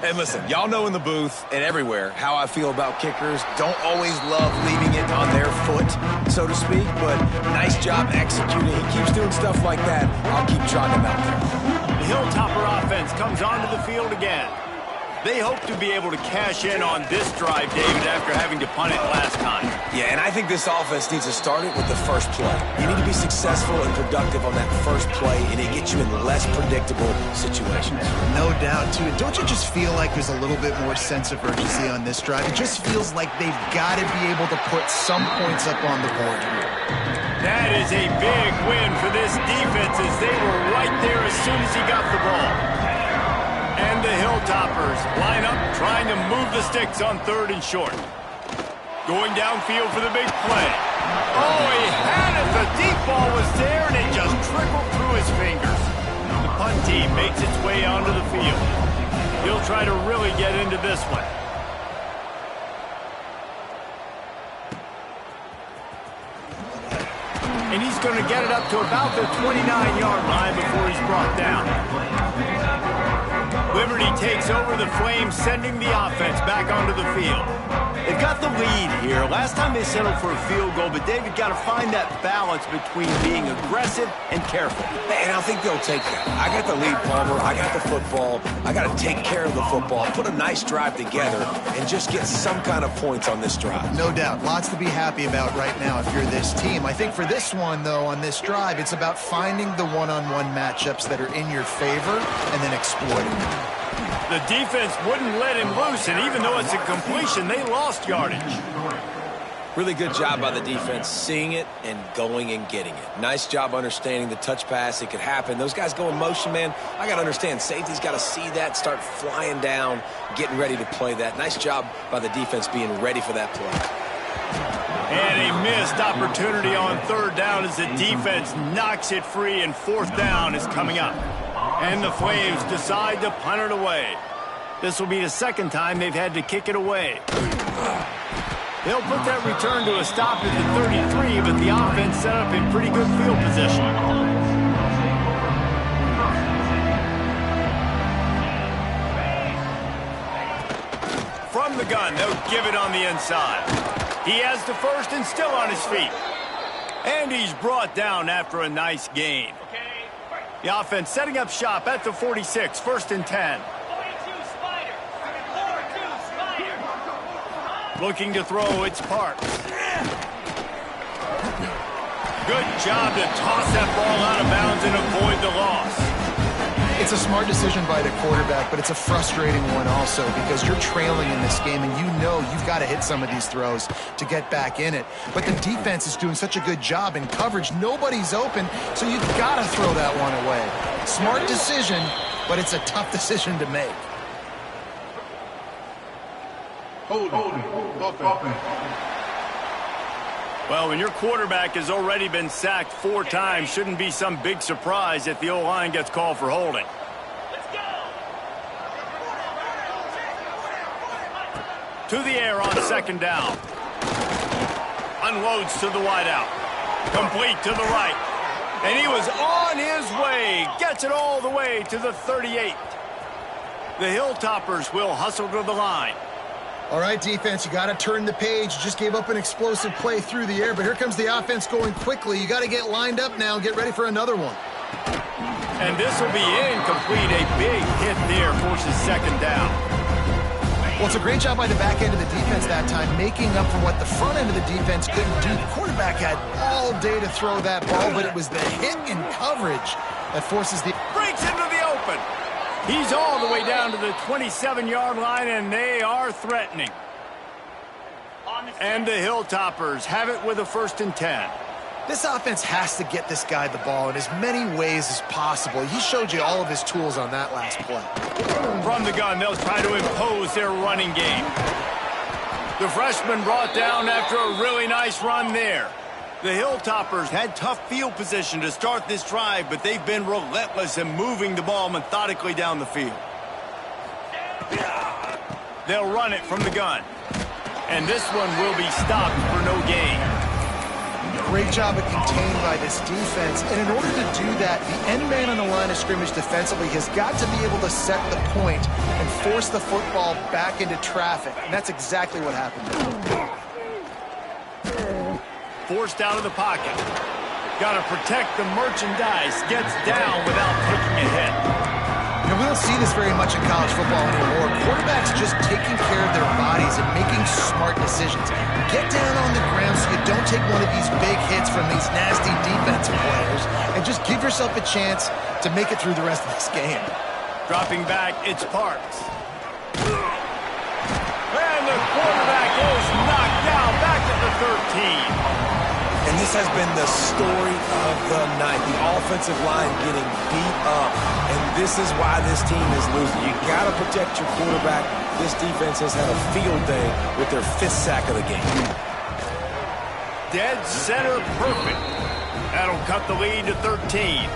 And listen, y'all know in the booth and everywhere how I feel about kickers. Don't always love leaving it on their foot, so to speak, but nice job executing. He keeps doing stuff like that. I'll keep trying him out there. The Hilltopper offense comes onto the field again. They hope to be able to cash in on this drive, David, after having to punt it last time. Yeah, and I think this offense needs to start it with the first play. You need to be successful and productive on that first play, and it gets you in less predictable situations. No doubt, too. Don't you just feel like there's a little bit more sense of urgency on this drive? It just feels like they've got to be able to put some points up on the board here. That is a big win for this defense as they were right there as soon as he got the ball. And the Hilltoppers line up trying to move the sticks on 3rd and short. Going downfield for the big play. Oh, he had it. The deep ball was there, and it just trickled through his fingers. The punt team makes its way onto the field. He'll try to really get into this one. And he's going to get it up to about the 29-yard line before he's brought down. Liberty takes over the Flames, sending the offense back onto the field. They've got the lead here. Last time they settled for a field goal, but David got to find that balance between being aggressive and careful. And I think they'll take that. I got the lead, Palmer. I got the football. I got to take care of the football, put a nice drive together, and just get some kind of points on this drive. No doubt. Lots to be happy about right now if you're this team. I think for this one, though, on this drive, it's about finding the one-on-one matchups that are in your favor and then exploiting them. The defense wouldn't let him loose, and even though it's a completion, they lost yardage. Really good job by the defense, seeing it and going and getting it. Nice job understanding the touch pass. It could happen. Those guys go in motion, man. I got to understand. Safety's got to see that, start flying down, getting ready to play that. Nice job by the defense being ready for that play. And a missed opportunity on 3rd down as the defense knocks it free, and 4th down is coming up. And the Flames decide to punt it away. This will be the 2nd time they've had to kick it away. They'll put that return to a stop at the 33, but the offense set up in pretty good field position. From the gun, they'll give it on the inside. He has the first and still on his feet. And he's brought down after a nice gain. The offense setting up shop at the 46, 1st and 10. 42 Spider. 42 Spider. Looking to throw, it's Parks. Good job to toss that ball out of bounds and avoid the loss. It's a smart decision by the quarterback, but it's a frustrating one also because you're trailing in this game and you know you've got to hit some of these throws to get back in it. But the defense is doing such a good job in coverage. Nobody's open, so you've got to throw that one away. Smart decision, but it's a tough decision to make. Holding. Offense. Well, when your quarterback has already been sacked 4 times, shouldn't be some big surprise if the O-line gets called for holding. Let's go. To the air on 2nd down. Unloads to the wideout. Complete to the right. And he was on his way. Gets it all the way to the 38. The Hilltoppers will hustle to the line. All right, defense, you got to turn the page. You just gave up an explosive play through the air, but here comes the offense going quickly. You got to get lined up now and get ready for another one. And this will be incomplete. A big hit there forces 2nd down. Well, it's a great job by the back end of the defense that time, making up for what the front end of the defense couldn't do. The quarterback had all day to throw that ball, but it was the hit in coverage that forces the... Breaks into the open. He's all the way down to the 27-yard line, and they are threatening. And the Hilltoppers have it with a 1st and 10. This offense has to get this guy the ball in as many ways as possible. He showed you all of his tools on that last play. From the gun, they'll try to impose their running game. The freshman brought down after a really nice run there. The Hilltoppers had tough field position to start this drive, but they've been relentless in moving the ball methodically down the field. They'll run it from the gun. And this one will be stopped for no gain. Great job of containing by this defense. And in order to do that, the end man on the line of scrimmage defensively has got to be able to set the point and force the football back into traffic. And that's exactly what happened. Forced out of the pocket. Got to protect the merchandise. Gets down without taking a hit. You know, we don't see this very much in college football anymore. Quarterbacks just taking care of their bodies and making smart decisions. Get down on the ground so you don't take one of these big hits from these nasty defensive players and just give yourself a chance to make it through the rest of this game. Dropping back, it's Parks. And the quarterback is knocked down back at the 13. And this has been the story of the night. The offensive line getting beat up. And this is why this team is losing. You got to protect your quarterback. This defense has had a field day with their 5th sack of the game. Dead center perfect. That'll cut the lead to 13.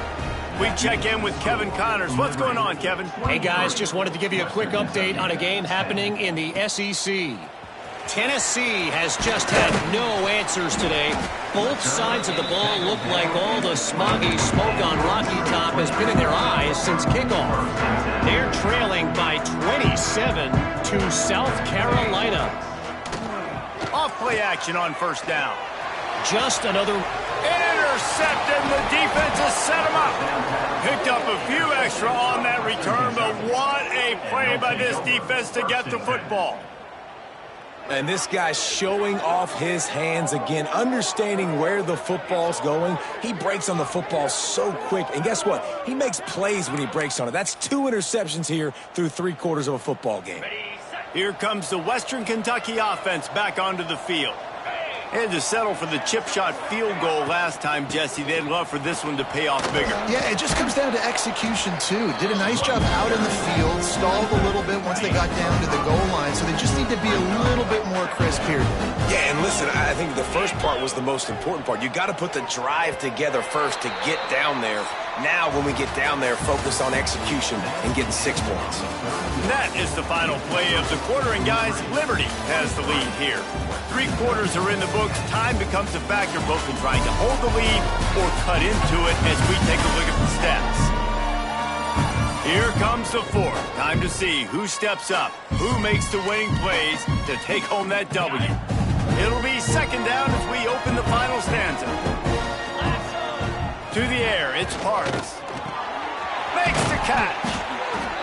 We check in with Kevin Connors. What's going on, Kevin? Hey, guys, just wanted to give you a quick update on a game happening in the SEC. Tennessee has just had no answers today. Both sides of the ball look like all the smoggy smoke on Rocky Top has been in their eyes since kickoff. They're trailing by 27 to South Carolina. Off play action on 1st down. Just another... Intercepted, the defense has set him up. Picked up a few extra on that return, but what a play by this defense to get the football. And this guy's showing off his hands again, understanding where the football's going. He breaks on the football so quick. And guess what? He makes plays when he breaks on it. That's 2 interceptions here through 3/4 of a football game. Here comes the Western Kentucky offense back onto the field. They had to settle for the chip shot field goal last time, Jesse. They'd love for this one to pay off bigger. Yeah, it just comes down to execution, too. Did a nice job out in the field, stalled a little bit once they got down to the goal line, so they just need to be a little bit more crisp here. Yeah, and listen, I think the first part was the most important part. You got to put the drive together first to get down there. Now, when we get down there, focus on execution and getting 6 points. That is the final play of the quarter, and guys, Liberty has the lead here. 3 quarters are in the books. Time becomes a factor both in trying to hold the lead or cut into it as we take a look at the stats. Here comes the 4th. Time to see who steps up, who makes the winning plays to take home that W. It'll be 2nd down as we open the final stanza. To the air, it's Parks. Makes the catch.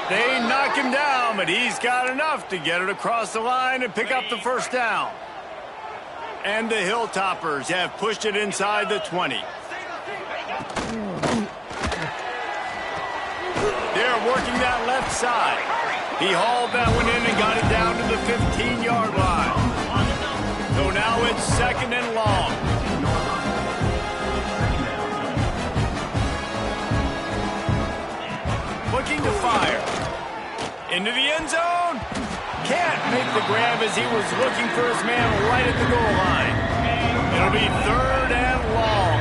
They knock him down, but he's got enough to get it across the line and pick up the 1st down. And the Hilltoppers have pushed it inside the 20. They're working that left side. He hauled that one in and got it down to the 15-yard line. So now it's 2nd and long. Looking to fire. Into the end zone. Can't make the grab as he was looking for his man right at the goal line. It'll be 3rd and long.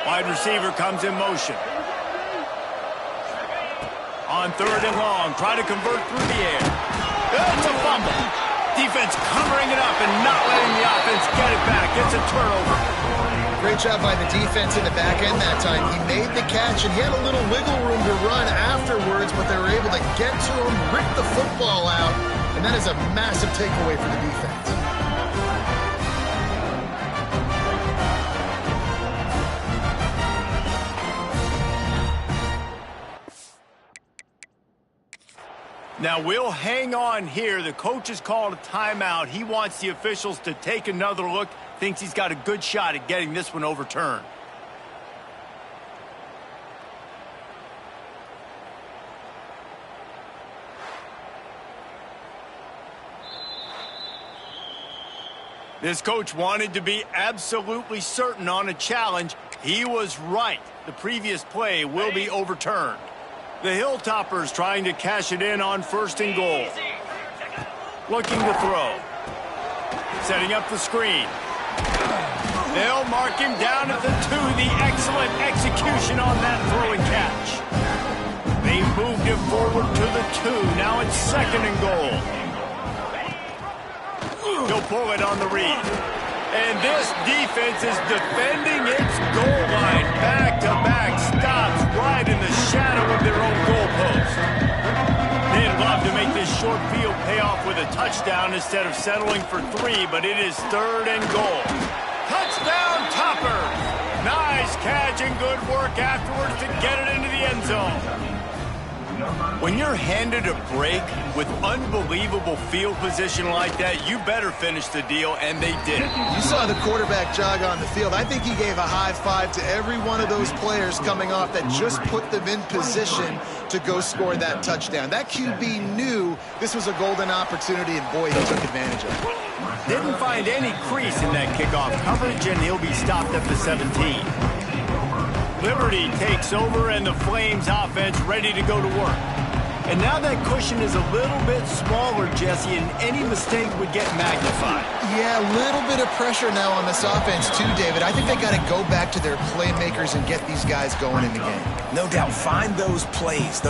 Wide receiver comes in motion. On 3rd and long, try to convert through the air. It's a fumble. Defense covering it up and not letting the offense get it back. It's a turnover. Great job by the defense in the back end that time. He made the catch, and he had a little wiggle room to run afterwards, but they were able to get to him, rip the football out, and that is a massive takeaway for the defense. Now, we'll hang on here. The coach has called a timeout. He wants the officials to take another look. Thinks he's got a good shot at getting this one overturned. This coach wanted to be absolutely certain on a challenge. He was right. The previous play will be overturned. The Hilltoppers trying to cash it in on 1st and goal. Looking to throw. Setting up the screen. They'll mark him down at the 2. The excellent execution on that throw and catch. They moved him forward to the 2. Now it's 2nd and goal. He'll pull it on the read. And this defense is defending its goal line. Back-to-back stops right in the shadow of their own goalpost. They'd love to make this short field pay off with a touchdown instead of settling for 3, but it is 3rd and goal. Touchdown, Toppers! Nice catch and good work afterwards to get it into the end zone. When you're handed a break with unbelievable field position like that, you better finish the deal, and they did. You saw the quarterback jog on the field. I think he gave a high five to every one of those players coming off that just put them in position to go score that touchdown. That QB knew this was a golden opportunity, and boy, he took advantage of it. Didn't find any crease in that kickoff coverage, and he'll be stopped at the 17. Liberty takes over, and the Flames offense ready to go to work. And now that cushion is a little bit smaller, Jesse, and any mistake would get magnified. Yeah, a little bit of pressure now on this offense too, David. I think they got to go back to their playmakers and get these guys going in the game. No doubt. Find those plays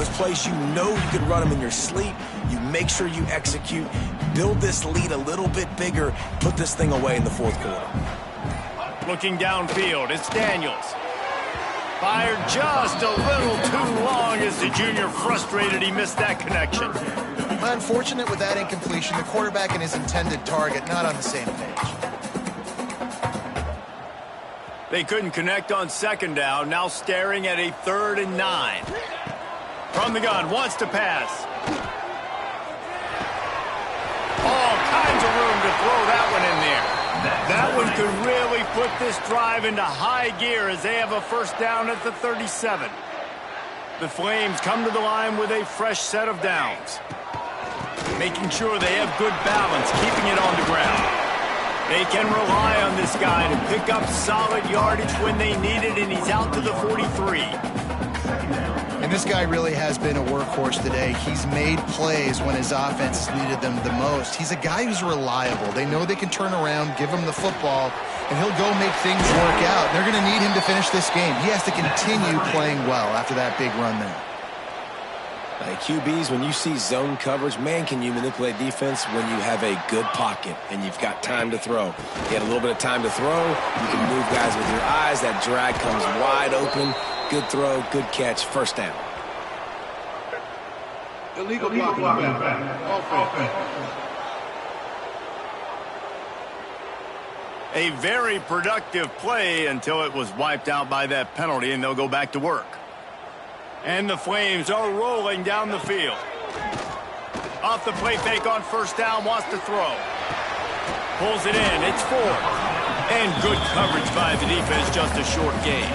you know you could run them in your sleep. You make sure you execute. Build this lead a little bit bigger. Put this thing away in the 4th quarter. Looking downfield, it's Daniels. Fired just a little too long as the junior frustrated he missed that connection. Unfortunate with that incompletion. The quarterback and his intended target not on the same page. They couldn't connect on 2nd down. Now staring at a 3rd and 9. From the gun, wants to pass. All kinds of room to throw that one in there. That one could really put this drive into high gear as they have a 1st down at the 37. The Flames come to the line with a fresh set of downs. Making sure they have good balance, keeping it on the ground. They can rely on this guy to pick up solid yardage when they need it, and he's out to the 43. And this guy really has been a workhorse today. He's made plays when his offense has needed them the most. He's a guy who's reliable. They know they can turn around, give him the football, and he'll go make things work out. They're going to need him to finish this game. He has to continue playing well after that big run there. QBs, when you see zone coverage, man, can you manipulate defense when you have a good pocket and you've got time to throw. You had a little bit of time to throw. You can move guys with your eyes. That drag comes wide open. Good throw, good catch, 1st down. Illegal blocking. Offense. A very productive play until it was wiped out by that penalty, and they'll go back to work. And the Flames are rolling down the field. Off the play fake on 1st down, wants to throw. Pulls it in, it's 4. And good coverage by the defense, just a short gain.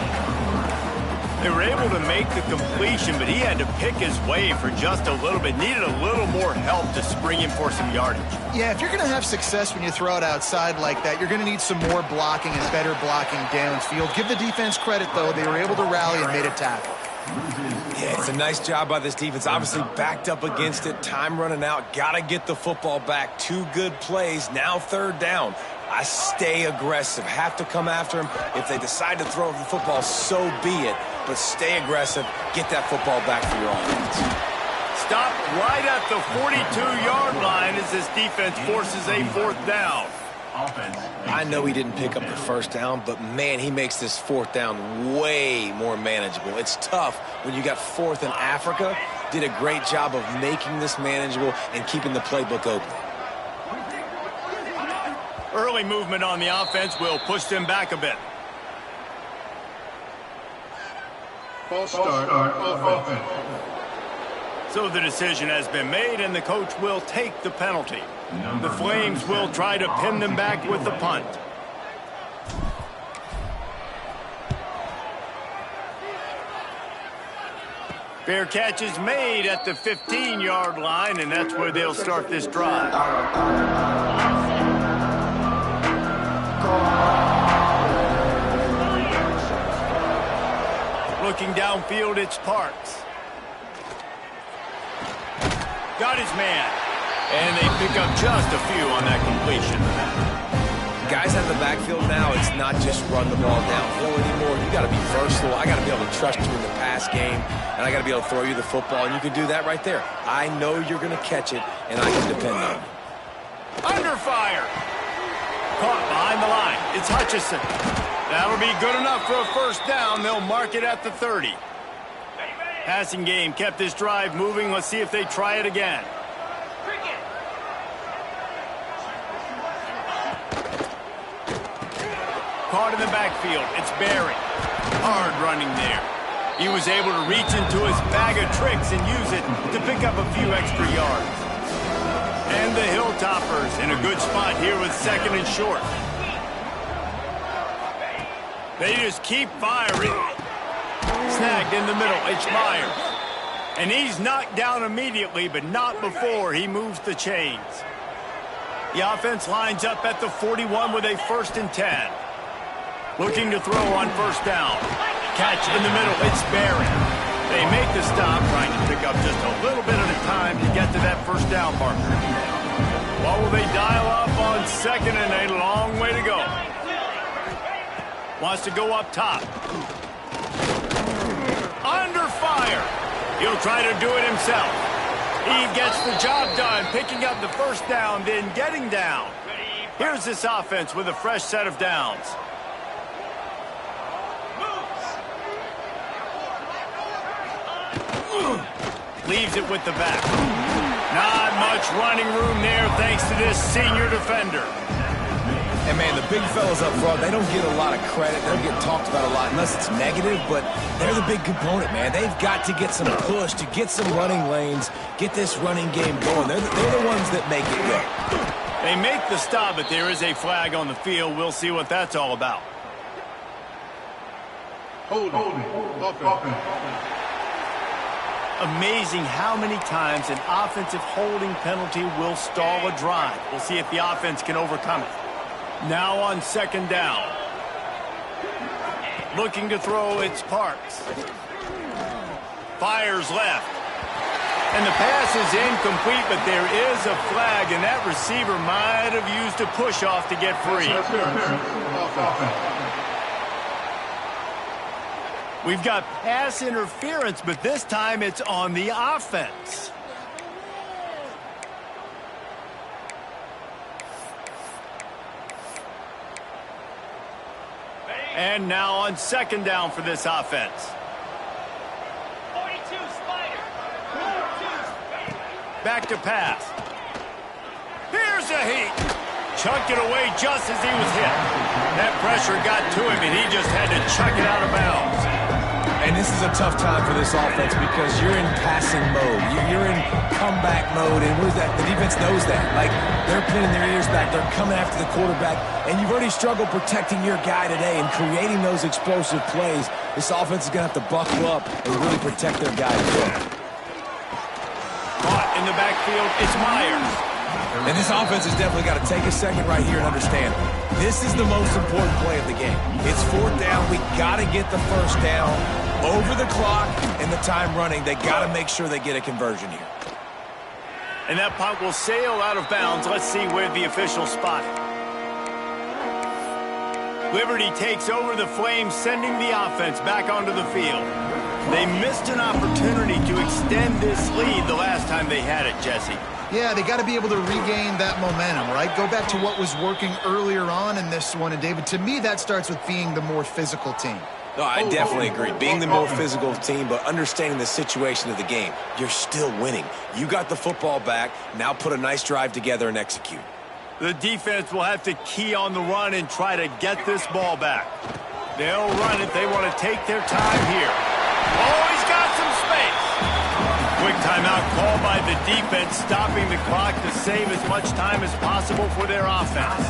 They were able to make the completion, but he had to pick his way for just a little bit. Needed a little more help to spring him for some yardage. Yeah, if you're going to have success when you throw it outside like that, you're going to need some more blocking and better blocking downfield. Give the defense credit, though. They were able to rally and made a tackle. Yeah, it's a nice job by this defense. Obviously backed up against it. Time running out. Got to get the football back. 2 good plays. Now 3rd down. I stay aggressive. Have to come after him. If they decide to throw the football, so be it. But stay aggressive. Get that football back for your offense. Stop right at the 42-yard line as this defense forces a 4th down. I know he didn't pick up the 1st down, but, man, he makes this 4th down way more manageable. It's tough when you got 4th in Africa. Did a great job of making this manageable and keeping the playbook open. Early movement on the offense will push them back a bit. False start on offense. So the decision has been made, and the coach will take the penalty. The Flames will try to pin them back with the punt. Fair catch is made at the 15-yard line, and that's where they'll start this drive. Looking downfield, it's Parks. Got his man. And they pick up just a few on that completion. Guys out of the backfield now, it's not just run the ball downhill anymore. You got to be versatile. I got to be able to trust you in the pass game, and I got to be able to throw you the football, and you can do that right there. I know you're going to catch it, and I can depend on it. Under fire. Caught behind the line. It's Hutchinson. That'll be good enough for a 1st down. They'll mark it at the 30. Passing game kept this drive moving. Let's see if they try it again. Caught in the backfield. It's Barry. Hard running there. He was able to reach into his bag of tricks and use it to pick up a few extra yards. And the Hilltoppers in a good spot here with 2nd and short. They just keep firing. Snagged in the middle. It's Myers. And he's knocked down immediately, but not before he moves the chains. The offense lines up at the 41 with a 1st and 10. Looking to throw on 1st down. Catch in the middle. It's Barry. They make the stop, trying to pick up just a little bit at a time to get to that 1st down marker. What will they dial up on 2nd and a long way to go? Wants to go up top. Under fire. He'll try to do it himself. He gets the job done, picking up the 1st down, then getting down. Here's this offense with a fresh set of downs. Leaves it with the back. Not much running room there thanks to this senior defender. And, man, the big fellas up front, they don't get a lot of credit. They don't get talked about a lot unless it's negative, but they're the big component, man. They've got to get some push, to get some running lanes, get this running game going. They're the ones that make it go. They make the stop, but there is a flag on the field. We'll see what that's all about. Holding. Offense. Amazing how many times an offensive holding penalty will stall a drive. We'll see if the offense can overcome it. Now on 2nd down. Looking to throw, it's Parks. Fires left. And the pass is incomplete, but there is a flag, and that receiver might have used a push-off to get free. We've got pass interference, but this time it's on the offense. And now on 2nd down for this offense. 42 Spider. Back to pass. Here's a heat. Chucked it away just as he was hit. That pressure got to him, and he just had to chuck it out of bounds. And this is a tough time for this offense because you're in passing mode. You're in comeback mode, and what is that? The defense knows that. Like, they're pinning their ears back. They're coming after the quarterback, and you've already struggled protecting your guy today and creating those explosive plays. This offense is going to have to buckle up and really protect their guy as well. Caught in the backfield, it's Myers. And this offense has definitely got to take a second right here and understand this is the most important play of the game. It's 4th down. We got to get the 1st down. over the clock and the time running. They got to make sure they get a conversion here. And that punt will sail out of bounds. Let's see where the officials spot it. Liberty takes over the Flames, sending the offense back onto the field. They missed an opportunity to extend this lead the last time they had it, Jesse. Yeah, they got to be able to regain that momentum, right? Go back to what was working earlier on in this one. And, David, to me, that starts with being the more physical team. No, I definitely agree. Being the more physical team, but understanding the situation of the game. You're still winning. You got the football back. Now put a nice drive together and execute. The defense will have to key on the run and try to get this ball back. They'll run it. They want to take their time here. Oh, he's got some space. Quick timeout called by the defense, stopping the clock to save as much time as possible for their offense.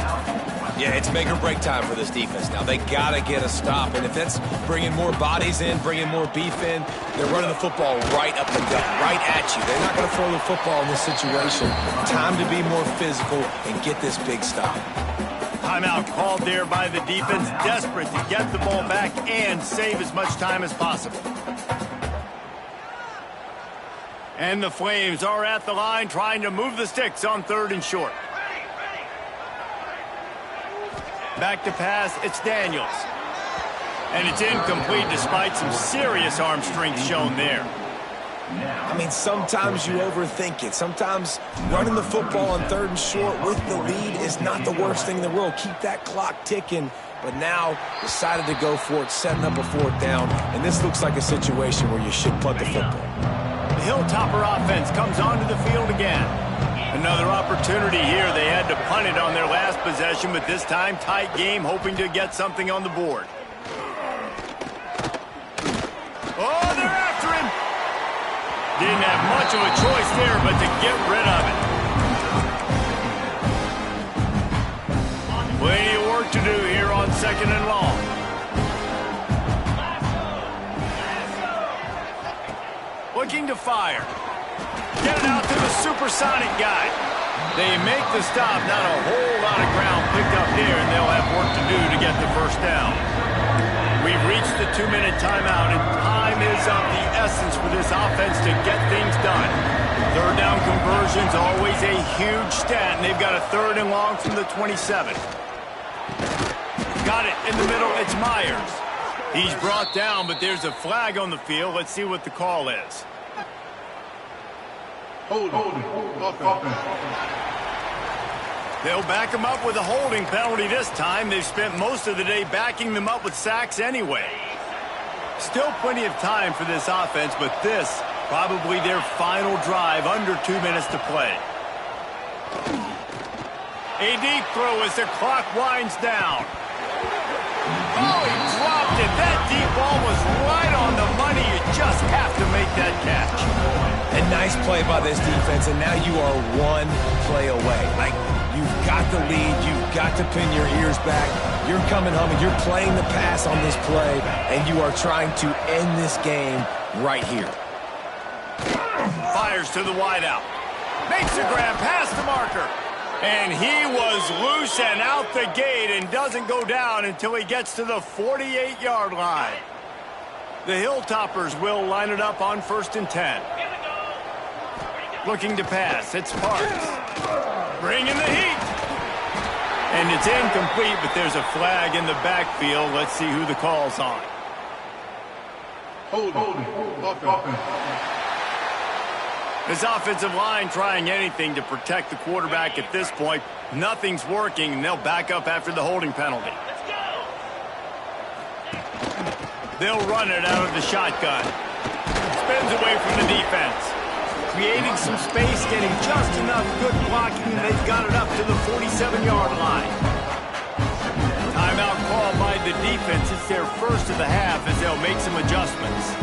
Yeah, it's make or break time for this defense now. They got to get a stop, and if that's bringing more bodies in, bringing more beef in, they're running the football right up the gut, right at you. They're not going to throw the football in this situation. Time to be more physical and get this big stop. Timeout called there by the defense, desperate to get the ball back and save as much time as possible. And the Flames are at the line trying to move the sticks on 3rd and short. Back to pass, it's Daniels. And it's incomplete despite some serious arm strength shown there. I mean, sometimes you overthink it. Sometimes running the football on 3rd and short with the lead is not the worst thing in the world. Keep that clock ticking. But now decided to go for it, setting up a 4th down. And this looks like a situation where you should punt the football. The Hilltopper offense comes onto the field again. Another opportunity here. They had to punt it on their last possession, but this time tight game, hoping to get something on the board. Oh, they're after him. Didn't have much of a choice there, but to get rid of it. Plenty of work to do here on 2nd and long. Looking to fire. Get it out to the supersonic guy. They make the stop. Not a whole lot of ground picked up there, and they'll have work to do to get the 1st down. We've reached the 2-minute timeout, and time is of the essence for this offense to get things done. 3rd down conversion's always a huge stat, and they've got a 3rd and long from the 27. Got it in the middle. It's Myers. He's brought down, but there's a flag on the field. Let's see what the call is. Holding. They'll back him up with a holding penalty this time. They've spent most of the day backing them up with sacks anyway. Still plenty of time for this offense, but this probably their final drive, under 2 minutes to play. A deep throw as the clock winds down. Oh, he dropped it. That deep ball was right on the money. You just have to make that catch. A nice play by this defense, and now you are 1 play away. Like, you've got the lead. You've got to pin your ears back. You're coming home, and you're playing the pass on this play, and you are trying to end this game right here. Fires to the wideout. Makes a grab past the marker. And he was loose and out the gate and doesn't go down until he gets to the 48-yard line. The Hilltoppers will line it up on 1st and 10. Looking to pass. It's Parks. Bringing the heat. And it's incomplete, but there's a flag in the backfield. Let's see who the call's on. Holding. This offensive line trying anything to protect the quarterback at this point. Nothing's working, and they'll back up after the holding penalty. They'll run it out of the shotgun. Spins away from the defense. Creating some space, getting just enough good blocking, and they've got it up to the 47-yard line. Timeout called by the defense. It's their 1st of the half as they'll make some adjustments.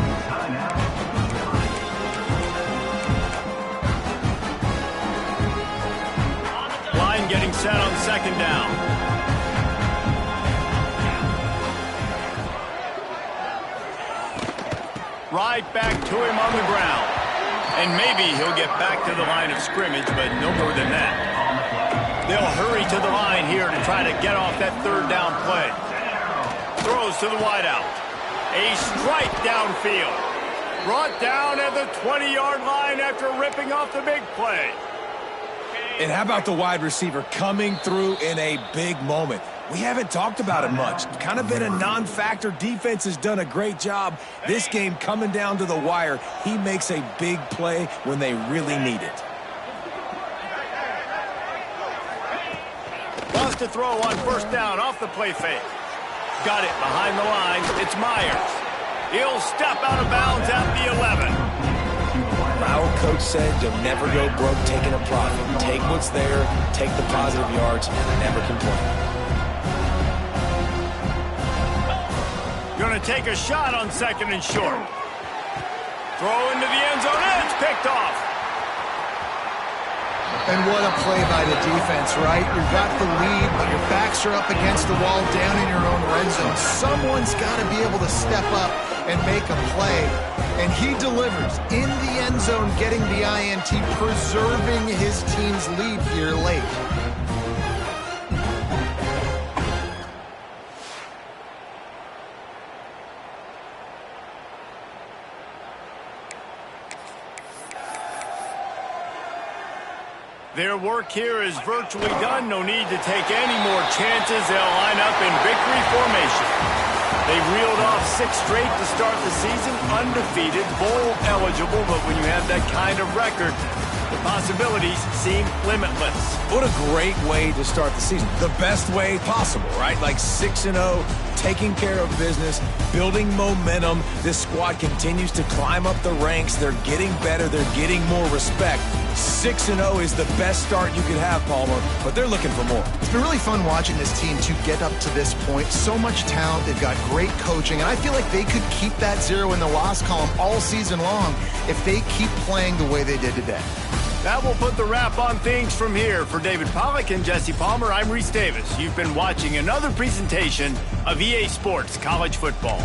Line getting set on 2nd down. Right back to him on the ground. And maybe he'll get back to the line of scrimmage, but no more than that. They'll hurry to the line here to try to get off that 3rd down play. Throws to the wideout. A strike downfield. Brought down at the 20-yard line after ripping off the big play. And how about the wide receiver coming through in a big moment? We haven't talked about it much. Kind of been a non-factor. Defense has done a great job. This game coming down to the wire, he makes a big play when they really need it. Wants to throw on first down off the play fake. Got it behind the line. It's Myers. He'll step out of bounds at the 11. Our coach said you'll never go broke taking a profit. Take what's there, take the positive yards, and never complain. Going to take a shot on second and short. Throw into the end zone, and it's picked off. And what a play by the defense, right? You've got the lead, but your backs are up against the wall down in your own red zone. Someone's got to be able to step up and make a play. And he delivers in the end zone, getting the INT, preserving his team's lead here late. Their work here is virtually done. No need to take any more chances. They'll line up in victory formation. They reeled off 6 straight to start the season, undefeated, bowl eligible, but when you have that kind of record, the possibilities seem limitless. What a great way to start the season. The best way possible, right? Like 6-0, taking care of business, building momentum. This squad continues to climb up the ranks. They're getting better. They're getting more respect. 6-0 is the best start you could have, Palmer, but they're looking for more. It's been really fun watching this team to get up to this point. So much talent. They've got great coaching, and I feel like they could keep that 0 in the loss column all season long if they keep playing the way they did today. That will put the wrap on things from here. For David Pollack and Jesse Palmer, I'm Reese Davis. You've been watching another presentation of EA Sports College Football.